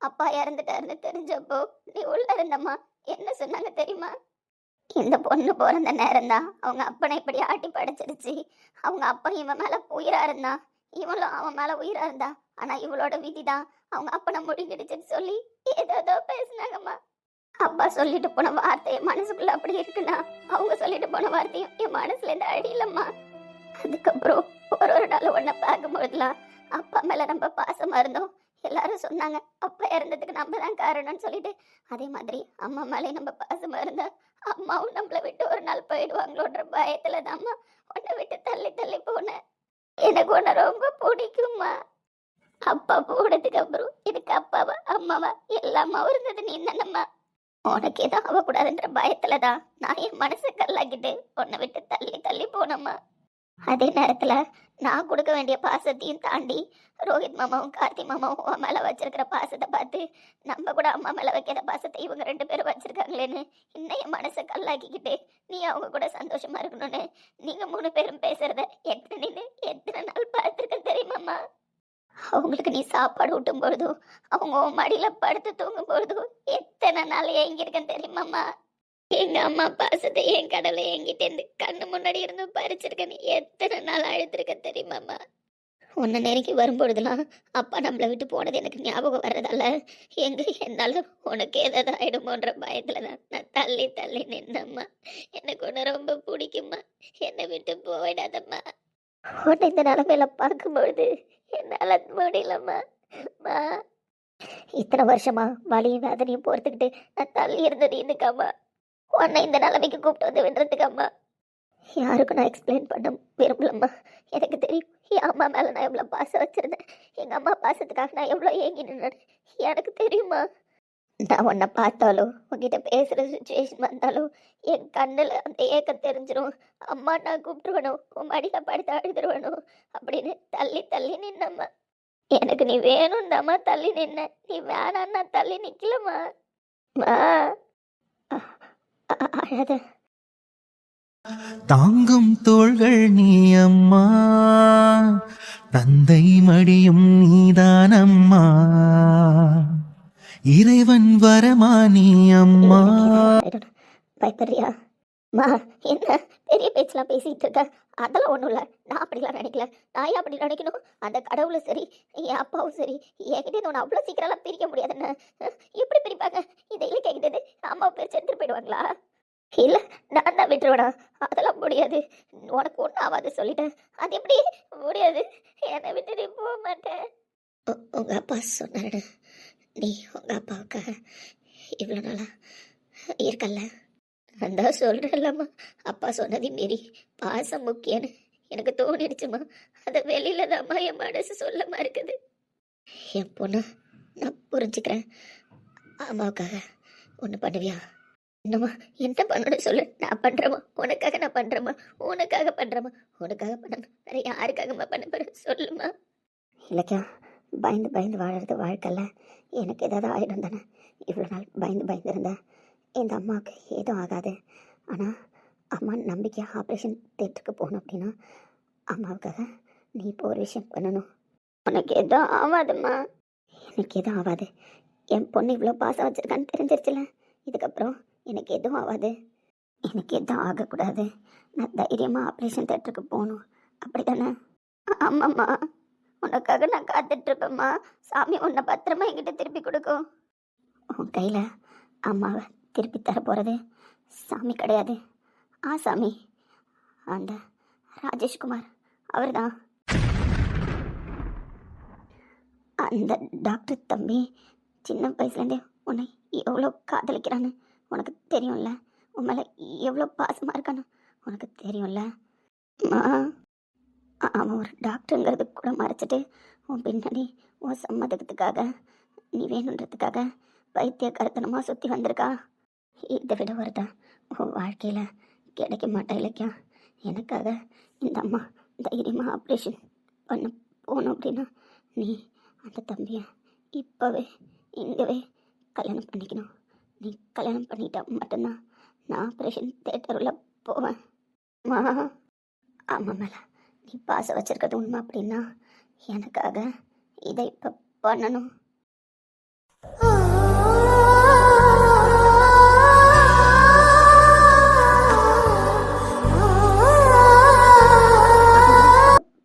அப்பா இறந்துட்டாருன்னு தெரிஞ்சப்போ நீ உள்ள இருந்தம்மா என்ன சொன்னாங்க தெரியுமா? இந்த பொண்ணு பிறந்த நேரம் தான் அவங்க அப்பனை இப்படி ஆட்டி படைச்சிருச்சு. அவங்க அப்பா இவன் மேல உயிரா இருந்தா, இவளும் அவன் மேல உயிரா இருந்தா. ஆனா இவளோட விதி தான் அவங்க அப்பனை முழுங்கிடுச்சுன்னு சொல்லி ஏதோ பேசினாங்கம்மா. அப்பா சொல்லிட்டு போன வார்த்தை என் மனசுக்குள்ள அப்படி இருக்குன்னா அவங்க சொல்லிட்டு போன வார்த்தையும் என் மனசுல இருந்து அழியலம்மா. அதுக்கப்புறம் ஒரு நாள் உன்னை பார்க்கும்பொழுதுலாம் அப்பா மேல நம்ம பாசமா இருந்தோம். எல்லாரும் சொன்னாங்க அப்பா இறந்ததுக்கு நம்ம தான் காரணம்னு சொல்லிட்டு. அதே மாதிரி அம்மா மேலே நம்ம பாசமா இருந்தா அம்மாவும் நம்மளை விட்டு ஒரு நாள் போயிடுவாங்களோன்ற பயத்துல தான்மா உன்னை விட்டு தள்ளி தள்ளி போனேன். எனக்கு உன்னை ரொம்ப பிடிக்கும்மா. அப்பா போனதுக்கு அப்புறம் எனக்கு அப்பாவா அம்மாவா எல்லாமா இருந்தது நீ தானம்மா. உனக்கு எதுவும் ஆகக்கூடாதுன்ற பயத்துலதான் நான் என் மனசை கல்லாக்கிட்டு உன்னை விட்டு தள்ளி தள்ளி போனம்மா. அதே நேரத்துல நான் கொடுக்க வேண்டிய பாசத்தையும் தாண்டி ரோஹித் மாமாவும் கார்த்தி மாமாவும் உன் மேல வச்சிருக்கிற பாசத்தை பார்த்து நம்ம கூட அம்மா மேல வைக்கிற பாசத்தை இவங்க 2 பேரும் வச்சிருக்காங்களேன்னு இன்னும் என் மனசை கல்லாக்கிக்கிட்டு நீ அவங்க கூட சந்தோஷமா இருக்கணும்னு நீங்க 3 பேரும் பேசுறத எத்தனை நாள் பார்த்துருக்கேன் தெரியுமாம்மா? அவங்களுக்கு நீ சாப்பாடு ஊட்டும் பொழுதும் அவங்க உன் மடியில படுத்து தூங்கும் பொழுதும் எத்தனை நாள் ஏங்கிருக்கேன் தெரியுமாம்மா? எங்க அம்மா பாசத்தை என் கடவுளை என்கிட்ட இருந்து கண்ணு முன்னாடி இருந்து பறிச்சிருக்கேன்னு எத்தனை நாள் அழுத்திருக்க தெரியுமாம்மா? உன்னை நெருங்கி வரும்பொழுதுலாம் அப்பா நம்மளை விட்டு போனது எனக்கு ஞாபகம் வர்றதால என்னால உனக்கு ஏதாவது ஆயிடுமோன்ற பயத்துல தான் நான் தள்ளி தள்ளி நின்னம்மா. எனக்கு உன்னை ரொம்ப பிடிக்குமா, என்னை விட்டு போயிடாதம்மா. உன்னை இந்த நிலைமையில பார்க்கும்பொழுது என்னால முடியலம்மா. மா, இத்தனை வருஷமா வலியும் வேதனையும் பொறுத்துக்கிட்டு நான் தள்ளி இருந்தது இதுக்காம்மா. உன்னை இந்த நிலைமைக்கு கூப்பிட்டு வந்து விடுறதுக்காம்மா. யாருக்கும் நான் எக்ஸ்பிளைன் பண்ண விரும்பலம்மா. எனக்கு தெரியும் என் அம்மா மேல நான் எவ்வளோ பாசம் வச்சிருந்தேன். எங்க அம்மா பாசத்துக்காக நான் எவ்வளோ ஏங்கி நின்னேன் எனக்கு தெரியுமா? நான் உன்னை பார்த்தாலும் உங்ககிட்ட பேசுற சுச்சுவேஷன் வந்தாலும் என் கண்ணில் அந்த ஏக்கம் தெரிஞ்சிடும். அம்மா நான் கூப்பிட்டுருவேணும், உன் மடியில படுத்து அழுதுருவேணும் அப்படின்னு தள்ளி தள்ளி நின்னம்மா. எனக்கு நீ வேணும்டாமா தள்ளி நின்ன, நீ வேணான்னா தள்ளி நிக்கலம்மா. மா, அழாத. தாங்கும் தோள்கள் நீ அம்மா, தந்தை மடியும் நீதானம்மா, இறைவன் வரமா நீ அம்மா. பயப்படுறியா? மா, என்ன பெரிய பேச்செல்லாம் பேசிட்டு இருக்க? அதெல்லாம் ஒன்றும் இல்லை, நான் அப்படிலாம் நினைக்கல. நான் ஏன் அப்படி நினைக்கணும்? அந்த கடவுளும் சரி என் அப்பாவும் சரி என்கிட்ட ஒன்று அவ்வளோ சீக்கிரம்லாம் பிரிக்க முடியாதுன்னு. எப்படி பிரிப்பாங்க? இதை இல்லை கேட்குறது அம்மா பேர் எடுத்துட்டு போயிடுவாங்களா? இல்லை நான் தான் விட்டுருவேனா? அதெல்லாம் முடியாது. உனக்கு ஒன்றும் ஆகாது சொல்லிட்டேன். அது எப்படி முடியாது? என்னை விட்டு நீ போக மாட்டேன். உங்கள் அப்பா சொன்னாரு நீ உங்கள் அப்பாவுக்காக இவ்வளோ நாளா இருக்கல்ல. நான் தான் சொல்கிறேன்லம்மா, அப்பா சொன்னதையும் மீறி பாசம் முக்கியன்னு எனக்கு தோணிடுச்சுமா. அதை வெளியில தான்மா என் மனசு சொல்லமா இருக்குது. என் பொண்ணு நான் புரிஞ்சுக்கிறேன். அம்மாவுக்காக ஒன்று பண்ணுவியா? என்னம்மா என்ன பண்ணணும் சொல்லு, நான் பண்ணுறேம்மா. உனக்காக நான் பண்ணுறேம்மா, உனக்காக பண்ணுறேம்மா. உனக்காக பண்ணணும், வேற யாருக்காகம்மா பண்ண போகிறேன் சொல்லுமா? இல்லைக்கா, பயந்து பயந்து வாழறது வாழ்க்கைல எனக்கு ஏதாவது ஆகிடும் தானே. இவ்வளோ நாள் பயந்து இருந்தேன். இந்த அம்மாவுக்கு எதுவும் ஆகாது. ஆனால் அம்மா நம்பிக்கையாக ஆப்ரேஷன் தேட்டருக்கு போகணும் அப்படின்னா அம்மாவுக்காக நீ இப்போ ஒரு விஷயம் பண்ணணும். உனக்கு எதுவும் ஆகாதும்மா. எனக்கு எதுவும் ஆகாது. என் பொண்ணு இவ்வளோ பாசம் வச்சுருக்கான்னு தெரிஞ்சிருச்சுல. இதுக்கப்புறம் எனக்கு எதுவும் ஆகாது. எனக்கு எதுவும் ஆகக்கூடாது. நான் தைரியமாக ஆப்ரேஷன் தேட்டருக்கு போகணும், அப்படி தானே? ஆமாம்மா, உனக்காக நான் காத்துட்ருப்பேம்மா. சாமி உன்னை பத்திரமா என்கிட்ட திருப்பி கொடுக்கும். உன் கையில் அம்மாவை திருப்பி தர போகிறது சாமி கிடையாது, சாமி அந்த ராஜேஷ்குமார் அவர் தான். அந்த டாக்டர் தம்பி சின்ன வயசுலேருந்தே உன்னை எவ்வளோ காதலிக்கிறான்னு உனக்கு தெரியும்ல. உன் மேலே எவ்வளோ பாசமாக இருக்கான்னு உனக்கு தெரியும்ல. அவன் ஒரு டாக்டருங்கிறது கூட மறைச்சிட்டு உன் பின்னாடி உன் சம்மதத்துக்காக நீ வேணுன்றதுக்காக வைத்தியக்காரத்தனமாக சுற்றி வந்திருக்கா. இதை விட வருதா உன் வாழ்க்கையில் கிடைக்க மாட்டா இலக்கியா. எனக்காக இந்த அம்மா தைரியமாக ஆப்ரேஷன் பண்ண போகணும் அப்படின்னா நீ அந்த தம்பியை இப்போவே இங்கவே கல்யாணம் பண்ணிக்கணும். நீ கல்யாணம் பண்ணிட்டா மட்டும்தான் நான் ஆப்ரேஷன் தேட்டர் உள்ள போவேன். மா அம்மா மேலே நீ பாசம் வச்சிருக்கிறது உண்மை அப்படின்னா எனக்காக இதை இப்போ பண்ணணும்.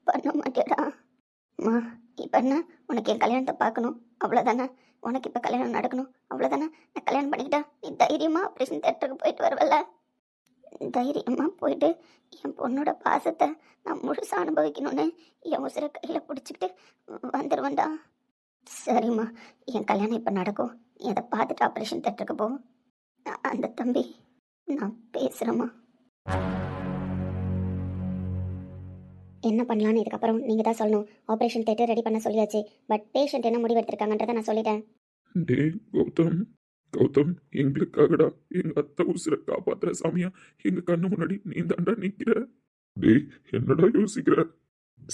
பண்ண மாட்டேடா. அம்மா இப்போ என்ன, உனக்கு என் கல்யாணத்தை பார்க்கணும் அவ்வளோதானே? உனக்கு இப்போ கல்யாணம் நடக்கணும் அவ்வளோதானே? நான் கல்யாணம் பண்ணிக்கிட்டா நீ தைரியமாக ஆப்ரேஷன் தேட்டருக்கு போயிட்டு வருவல்ல? தைரியமாக போயிட்டு என் பொண்ணோட பாசத்தை நான் முழுசாக அனுபவிக்கணும்னு என் உசுரை கையில் பிடிச்சிக்கிட்டு வந்துடுவேன்டா. சரிம்மா, என் கல்யாணம் இப்போ நடக்கும். நீ அதை பார்த்துட்டு ஆப்ரேஷன் தேட்டருக்கு போ. அந்த தம்பி நான் பேசுகிறேம்மா. என்ன பண்ணலான்னு இதுக்கப்புறம் நீங்கள் தான் சொல்லணும். ஆப்ரேஷன் தேட்டர் ரெடி பண்ண சொல்லியாச்சு. பட் பேஷண்ட் என்ன முடிவு எடுத்திருக்காங்கன்றதை நான் சொல்லிட்டேன். டேய் கௌதம், கௌதம், எங்களுக்காகடா எங்க அத்தை உசுரை காப்பாத்துற சாமியா எங்க கண்ணு முன்னாடி நீ தாண்டா நிக்கிற. டேய் என்னடா யோசிக்கிற?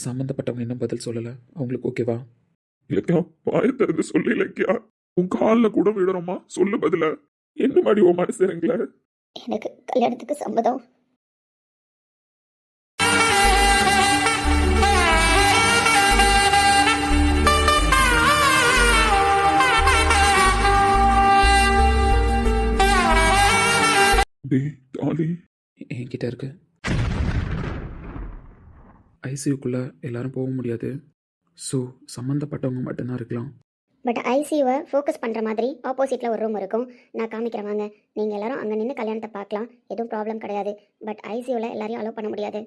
சம்மந்தப்பட்டவங்க என்ன பதில் சொல்லலை, அவங்களுக்கு ஓகேவா? இலக்கியா வாய திறந்து சொல்லு இலக்கியா. உன் காலில் கூட விடுறோமா, சொல்லு பதில. என்ன மாதிரி ஓ மனசுங்கள? எனக்கு கல்யாணத்துக்கு சம்மதம். டேய் தாலி, என்கிட்ட இருக்கு. ஐசியூக்குள்ளே எல்லாரும் போக முடியாது. ஸோ சம்மந்தப்பட்டவங்க மட்டும்தான் இருக்கலாம். பட் ஐசியூவை ஃபோக்கஸ் பண்ணுற மாதிரி ஆப்போசிட்டில் ஒரு ரூம் இருக்கும். நான் காமிக்கிறேன் வாங்க. நீங்கள் எல்லாரும் அங்கே நின்று கல்யாணத்தை பார்க்கலாம், எதுவும் ப்ராப்ளம் கிடையாது. பட் ஐசியூவில் எல்லாரையும் அலோவ் பண்ண முடியாது.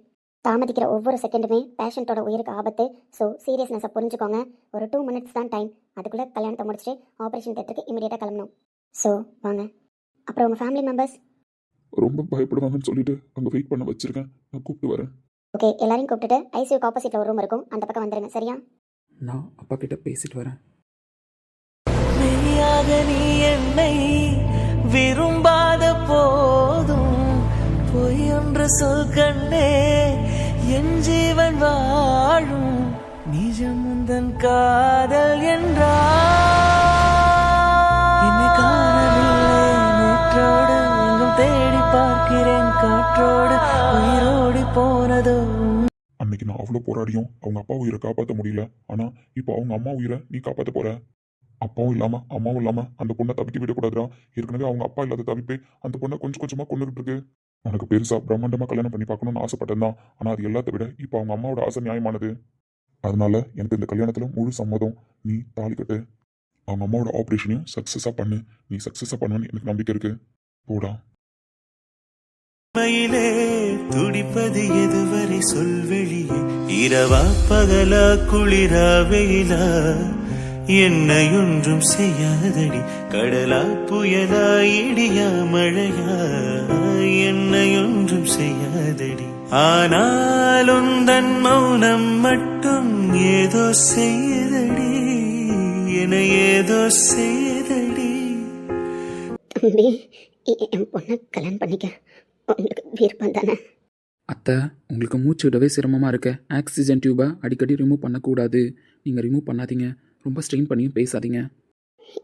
தாமதிக்கிற ஒவ்வொரு செகண்டுமே பேஷண்ட்டோட உயிருக்கு ஆபத்து. ஸோ சீரியஸ்னஸை புரிஞ்சுக்கோங்க. ஒரு 2 minutes தான் டைம். அதுக்குள்ளே கல்யாணத்தை முடிச்சுட்டு ஆப்ரேஷன் தேட்டருக்கு இமீடியட்டாக கிளம்பணும். ஸோ வாங்க. அப்புறம் உங்கள் ஃபேமிலி மெம்பர்ஸ் ரொம்ப பயப்படுவாங்கன்னு சொல்லிட்டு அங்கே வெயிட் பண்ண வச்சிருக்கேன். நான் கூப்பிட்டு வரேன். ஓகே, எல்லாரையும் கூப்பிட்டுட்டு ஐசியூக்கு ஆப்போசிட்டில் ஒரு ரூம் இருக்கும், அந்த பக்கம் வந்துடுங்க. சரியா? நான் அப்பா கிட்ட பேசிட்டு வரேன். மெய்யாக நீ என்னை விரும்பாத போதும் பொய் ஒன்று சொல் கண்ணே, என் ஜீவன் வாழும் நிஜம் உந்தன் காதல் என்றார். என்னை காணவில்லை நேற்றோடு, எங்கும் தேடி பார்க்கிறேன் காற்றோடு, உயிரோடி போனதோ. அன்னைக்கு நான் அவ்வளோ போராடியும் அவங்க அப்பா உயிரை காப்பாற்ற முடியல. ஆனால் இப்போ அவங்க அம்மா உயிரை நீ காப்பாற்ற போற. அப்பாவும் இல்லாமல் அம்மாவும் இல்லாமல் அந்த பொண்ணை தவிக்க விடக்கூடாதுடா. ஏற்கனவே அவங்க அப்பா இல்லாத தவிப்பே அந்த பொண்ணை கொஞ்சம் கொஞ்சமாக கொண்டுகிட்டு இருக்கு. உனக்கு பெருசாக பிரம்மாண்டமாக கல்யாணம் பண்ணி பார்க்கணும்னு ஆசைப்பட்டேன் தான். ஆனால் அது எல்லாத்த விட இப்போ அவங்க அம்மாவோட ஆசை நியாயமானது. அதனால எனக்கு இந்த கல்யாணத்தில் முழு சம்மதம். நீ தாலி கட்டு. அவங்க அம்மாவோட ஆப்ரேஷனையும் சக்ஸஸாக பண்ணு. நீ சக்ஸஸாக பண்ணுவேன்னு எனக்கு நம்பிக்கை இருக்கு. போடா. மயிலே துடிப்பது எதுவரை சொல்வெளியே, இரவா பகலா குளிரா வெயிலா, என்னை ஒன்றும் செய்யாதடி கடலா புயலா இடியா மழையா, என்னை ஒன்றும் செய்யாதடி. ஆனால் உந்தன் மௌனம் மட்டும் ஏதோ செய்தடி, என்னை ஏதோ செய்தடி. தம்பி, என் பொண்ணை கல்யாணம் பண்ணிக்க உங்களுக்கு விருப்பம் தானே? அத்தை, உங்களுக்கு மூச்சு விடவே சிரமமாக இருக்க. ஆக்சிஜன் டியூபை அடிக்கடி ரிமூவ் பண்ணக்கூடாது. நீங்கள் ரிமூவ் பண்ணாதீங்க. ரொம்ப ஸ்ட்ரெயின் பண்ணியும் பேசாதீங்க.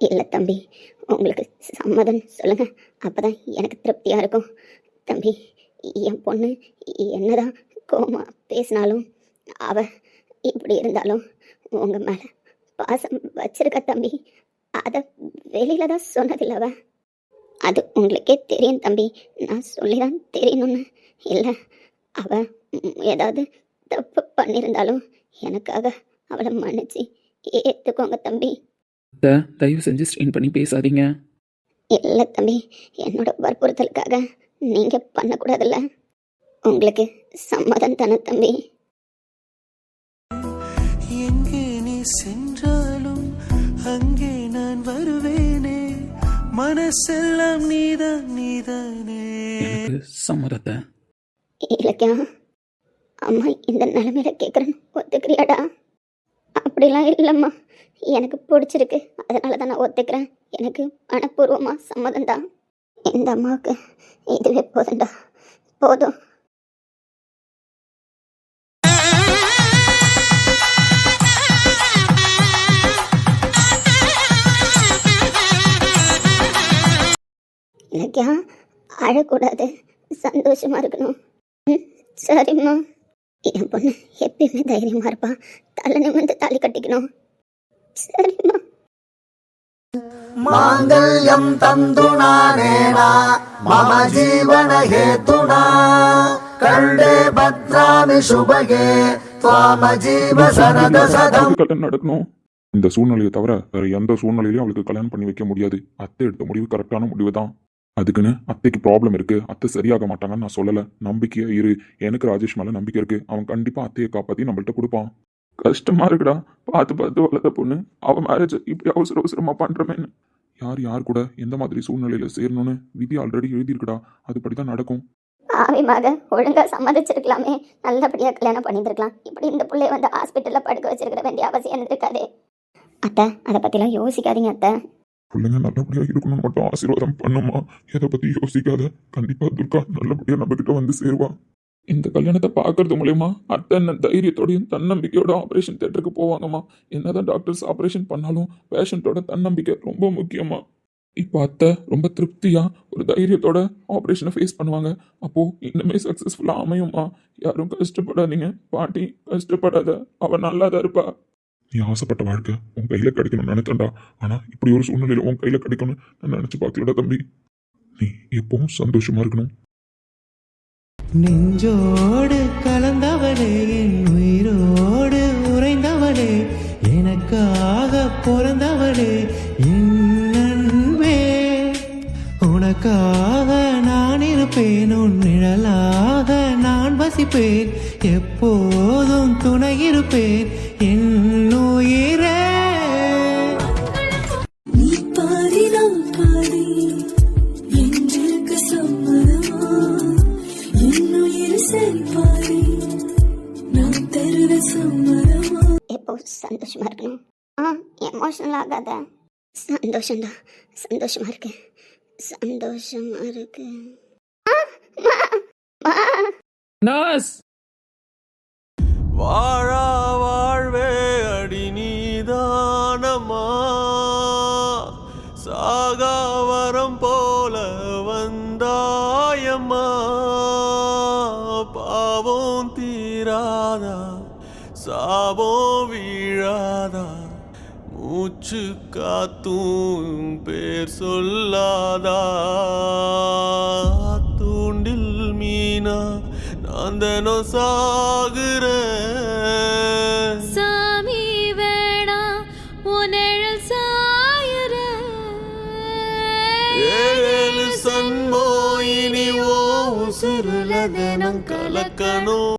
இல்லை தம்பி, உங்களுக்கு சம்மதம் சொல்லுங்கள், அப்போ தான் எனக்கு திருப்தியாக இருக்கும். தம்பி, என் பொண்ணு என்னதான் கோமா பேசினாலும் அவ இப்படி இருந்தாலும் உங்கள் மேலே பாசம் வச்சிருக்க தம்பி. அதை வெளியில் தான் சொன்னதில்லவ. அது உங்களுக்கே தெரியும் தம்பி. நான் சொல்லி தான் தெரியணும்னு இல்லை. அவள் ஏதாவது தப்பு பண்ணியிருந்தாலும் எனக்காக அவளை மன்னிச்சு ஏற்றுக்கோங்க தம்பி. அத்தை, தயவு செஞ்சு ஸ்ட்ரெயின் பண்ணி பேசாதீங்க. இல்லை தம்பி, என்னோட வற்புறுத்தலுக்காக நீங்கள் பண்ணக்கூடாதுல்ல. உங்களுக்கு சம்மதம் தானே தம்பி? எங்கே நீ சென்றாலும் அங்கே நான் வருவேனே, மனசெல்லாம் நீதான் நீதானே. எனக்கு சம்மதத்தை. இலக்கியா, அம்மா இந்த நிலைமையில கேட்குறேன்னு ஒத்துக்கிறியாடா? அப்படிலாம் இல்லைம்மா, எனக்கு பிடிச்சிருக்கு, அதனால தான் நான் ஒத்துக்கிறேன். எனக்கு மனப்பூர்வமாக சம்மதம் தான். இந்த அம்மாவுக்கு இதுவே போதும்டா, போதும். இலக்கியா, அழக்கூடாது, சந்தோஷமா இருக்கணும். ம், சரிம்மா. என் பொண்ணு எப்பயுமே தைரியமா இருப்பா, தலை நிமிர்ந்து தாலி கட்டிக்கணும். சரிம்மா. माङ्गल्यं तन्तुना नेना मम जीवनहेतुना कण्डे भद्रामि शुभगे त्वामजीव शरद सदम् அவளுக்கு கல்யாணம் நடக்கணும். இந்த சூழ்நிலையை தவிர வேற எந்த சூழ்நிலையிலையும் அவளுக்கு கல்யாணம் பண்ணி வைக்க முடியாது. அத்தை எடுத்த முடிவு கரெக்டான முடிவு தான். அதுக்குன்னு அத்தைக்கு ப்ராப்ளம் இருக்கு, அத்தை சரியாக மாட்டாங்கன்னு நான் சொல்லலை. நம்பிக்கையா இரு. எனக்கு ராஜேஷ் மேல நம்பிக்கை இருக்கு. அவன் கண்டிப்பா அத்தையை காப்பாத்தி நம்மள்ட்ட கொடுப்பான். கஷ்டமா இருக்குடா, பார்த்து பார்த்து வளர்த்த பொண்ணு அவன் மேரேஜ் இப்படி அவசர அவசரமா பண்றமேன்னு. யார் கூட எந்த மாதிரி சூழ்நிலையில சேரணும்னு விதி ஆல்ரெடி எழுதியிருக்குடா. அதுபடிதான் நடக்கும். ஆவிமாக ஒழுங்கா சம்மதிச்சிருக்கலாமே, நல்லபடியா கல்யாணம் பண்ணியிருக்கலாம். இப்படி இந்த பிள்ளைய வந்து ஹாஸ்பிட்டல்ல படுக்க வச்சிருக்க வேண்டிய அவசியம் இருக்காதே. அத்தை, அதை பத்திலாம் யோசிக்காதீங்க அத்தை. பிள்ளைங்க நல்லபடியா இருக்கணும்னு மட்டும் ஆசீர்வாதம் பண்ணுமா. எதை பத்தி யோசிக்காத. கண்டிப்பா துர்கா நல்லபடியா நம்ம கிட்ட வந்து சேருவா. இந்த கல்யாணத்தை பார்க்கறது மூலயமா அத்தை தைரியத்தோடையும் தன்னம்பிக்கையோட ஆப்ரேஷன் தேட்டருக்கு போவாங்கம்மா. என்னதான் டாக்டர்ஸ் ஆப்ரேஷன் பண்ணாலும் பேஷண்ட்டோட தன்னம்பிக்கை ரொம்ப முக்கியமா. இப்போ அத்தை ரொம்ப திருப்தியா ஒரு தைரியத்தோட ஆப்ரேஷனை ஃபேஸ் பண்ணுவாங்க. அப்போ இன்னுமே சக்சஸ்ஃபுல்லா அமையுமா. யாரும் கஷ்டப்படாதீங்க பாட்டி, கஷ்டப்படாத. அவ நல்லா தான் இருப்பா. நீ ஆசைப்பட்ட வாழ்க்கை உன் கையில கிடைக்கணும்னு நினைத்தண்டா. ஆனா இப்படி ஒரு சூழ்நிலையில உன் கையில கிடைக்கணும்னு நான் நினைச்சு பார்க்கலடா தம்பி. நீ எப்பவும் சந்தோஷமா இருக்கணும். நெஞ்சோடு கலந்தவளே, என் உயிரோடு உறைந்தவளே, எனக்காக பிறந்தவளே, என் அன்பே. உனக்காக நான் இருப்பேன், உன் நிழலாக நான் வசிப்பேன், எப்போதும் துணை இருப்பேன் என் உயிரே. நீ பாதி நான் பாதி எங்களுக்கு சம்மதமா, என்னுயிர் சரி பாதி நான் தருவ சம்மதமா. எப்போ சந்தோஷமா இருக்கணும். எமோஷனல் ஆகாத. சந்தோஷம்தான், சந்தோஷமா இருக்கு, சந்தோஷமா இருக்கு. நர்ஸ், வாழா வாழ்வே அடி நீதானம்மா, சாகா வரம் போல வந்தாயம்மா, பாவம் தீராதா, சாபம் வீழாதா, மூச்சு காத்தும் பேர் சொல்லாதா, தூண்டில் மீனா நான் தினம் சாகுறேன். சாமி வேணா உனழல் சாயுற, ஏழு சன்மோ இனி ஓ உசுருல தினம் கலக்கணும்.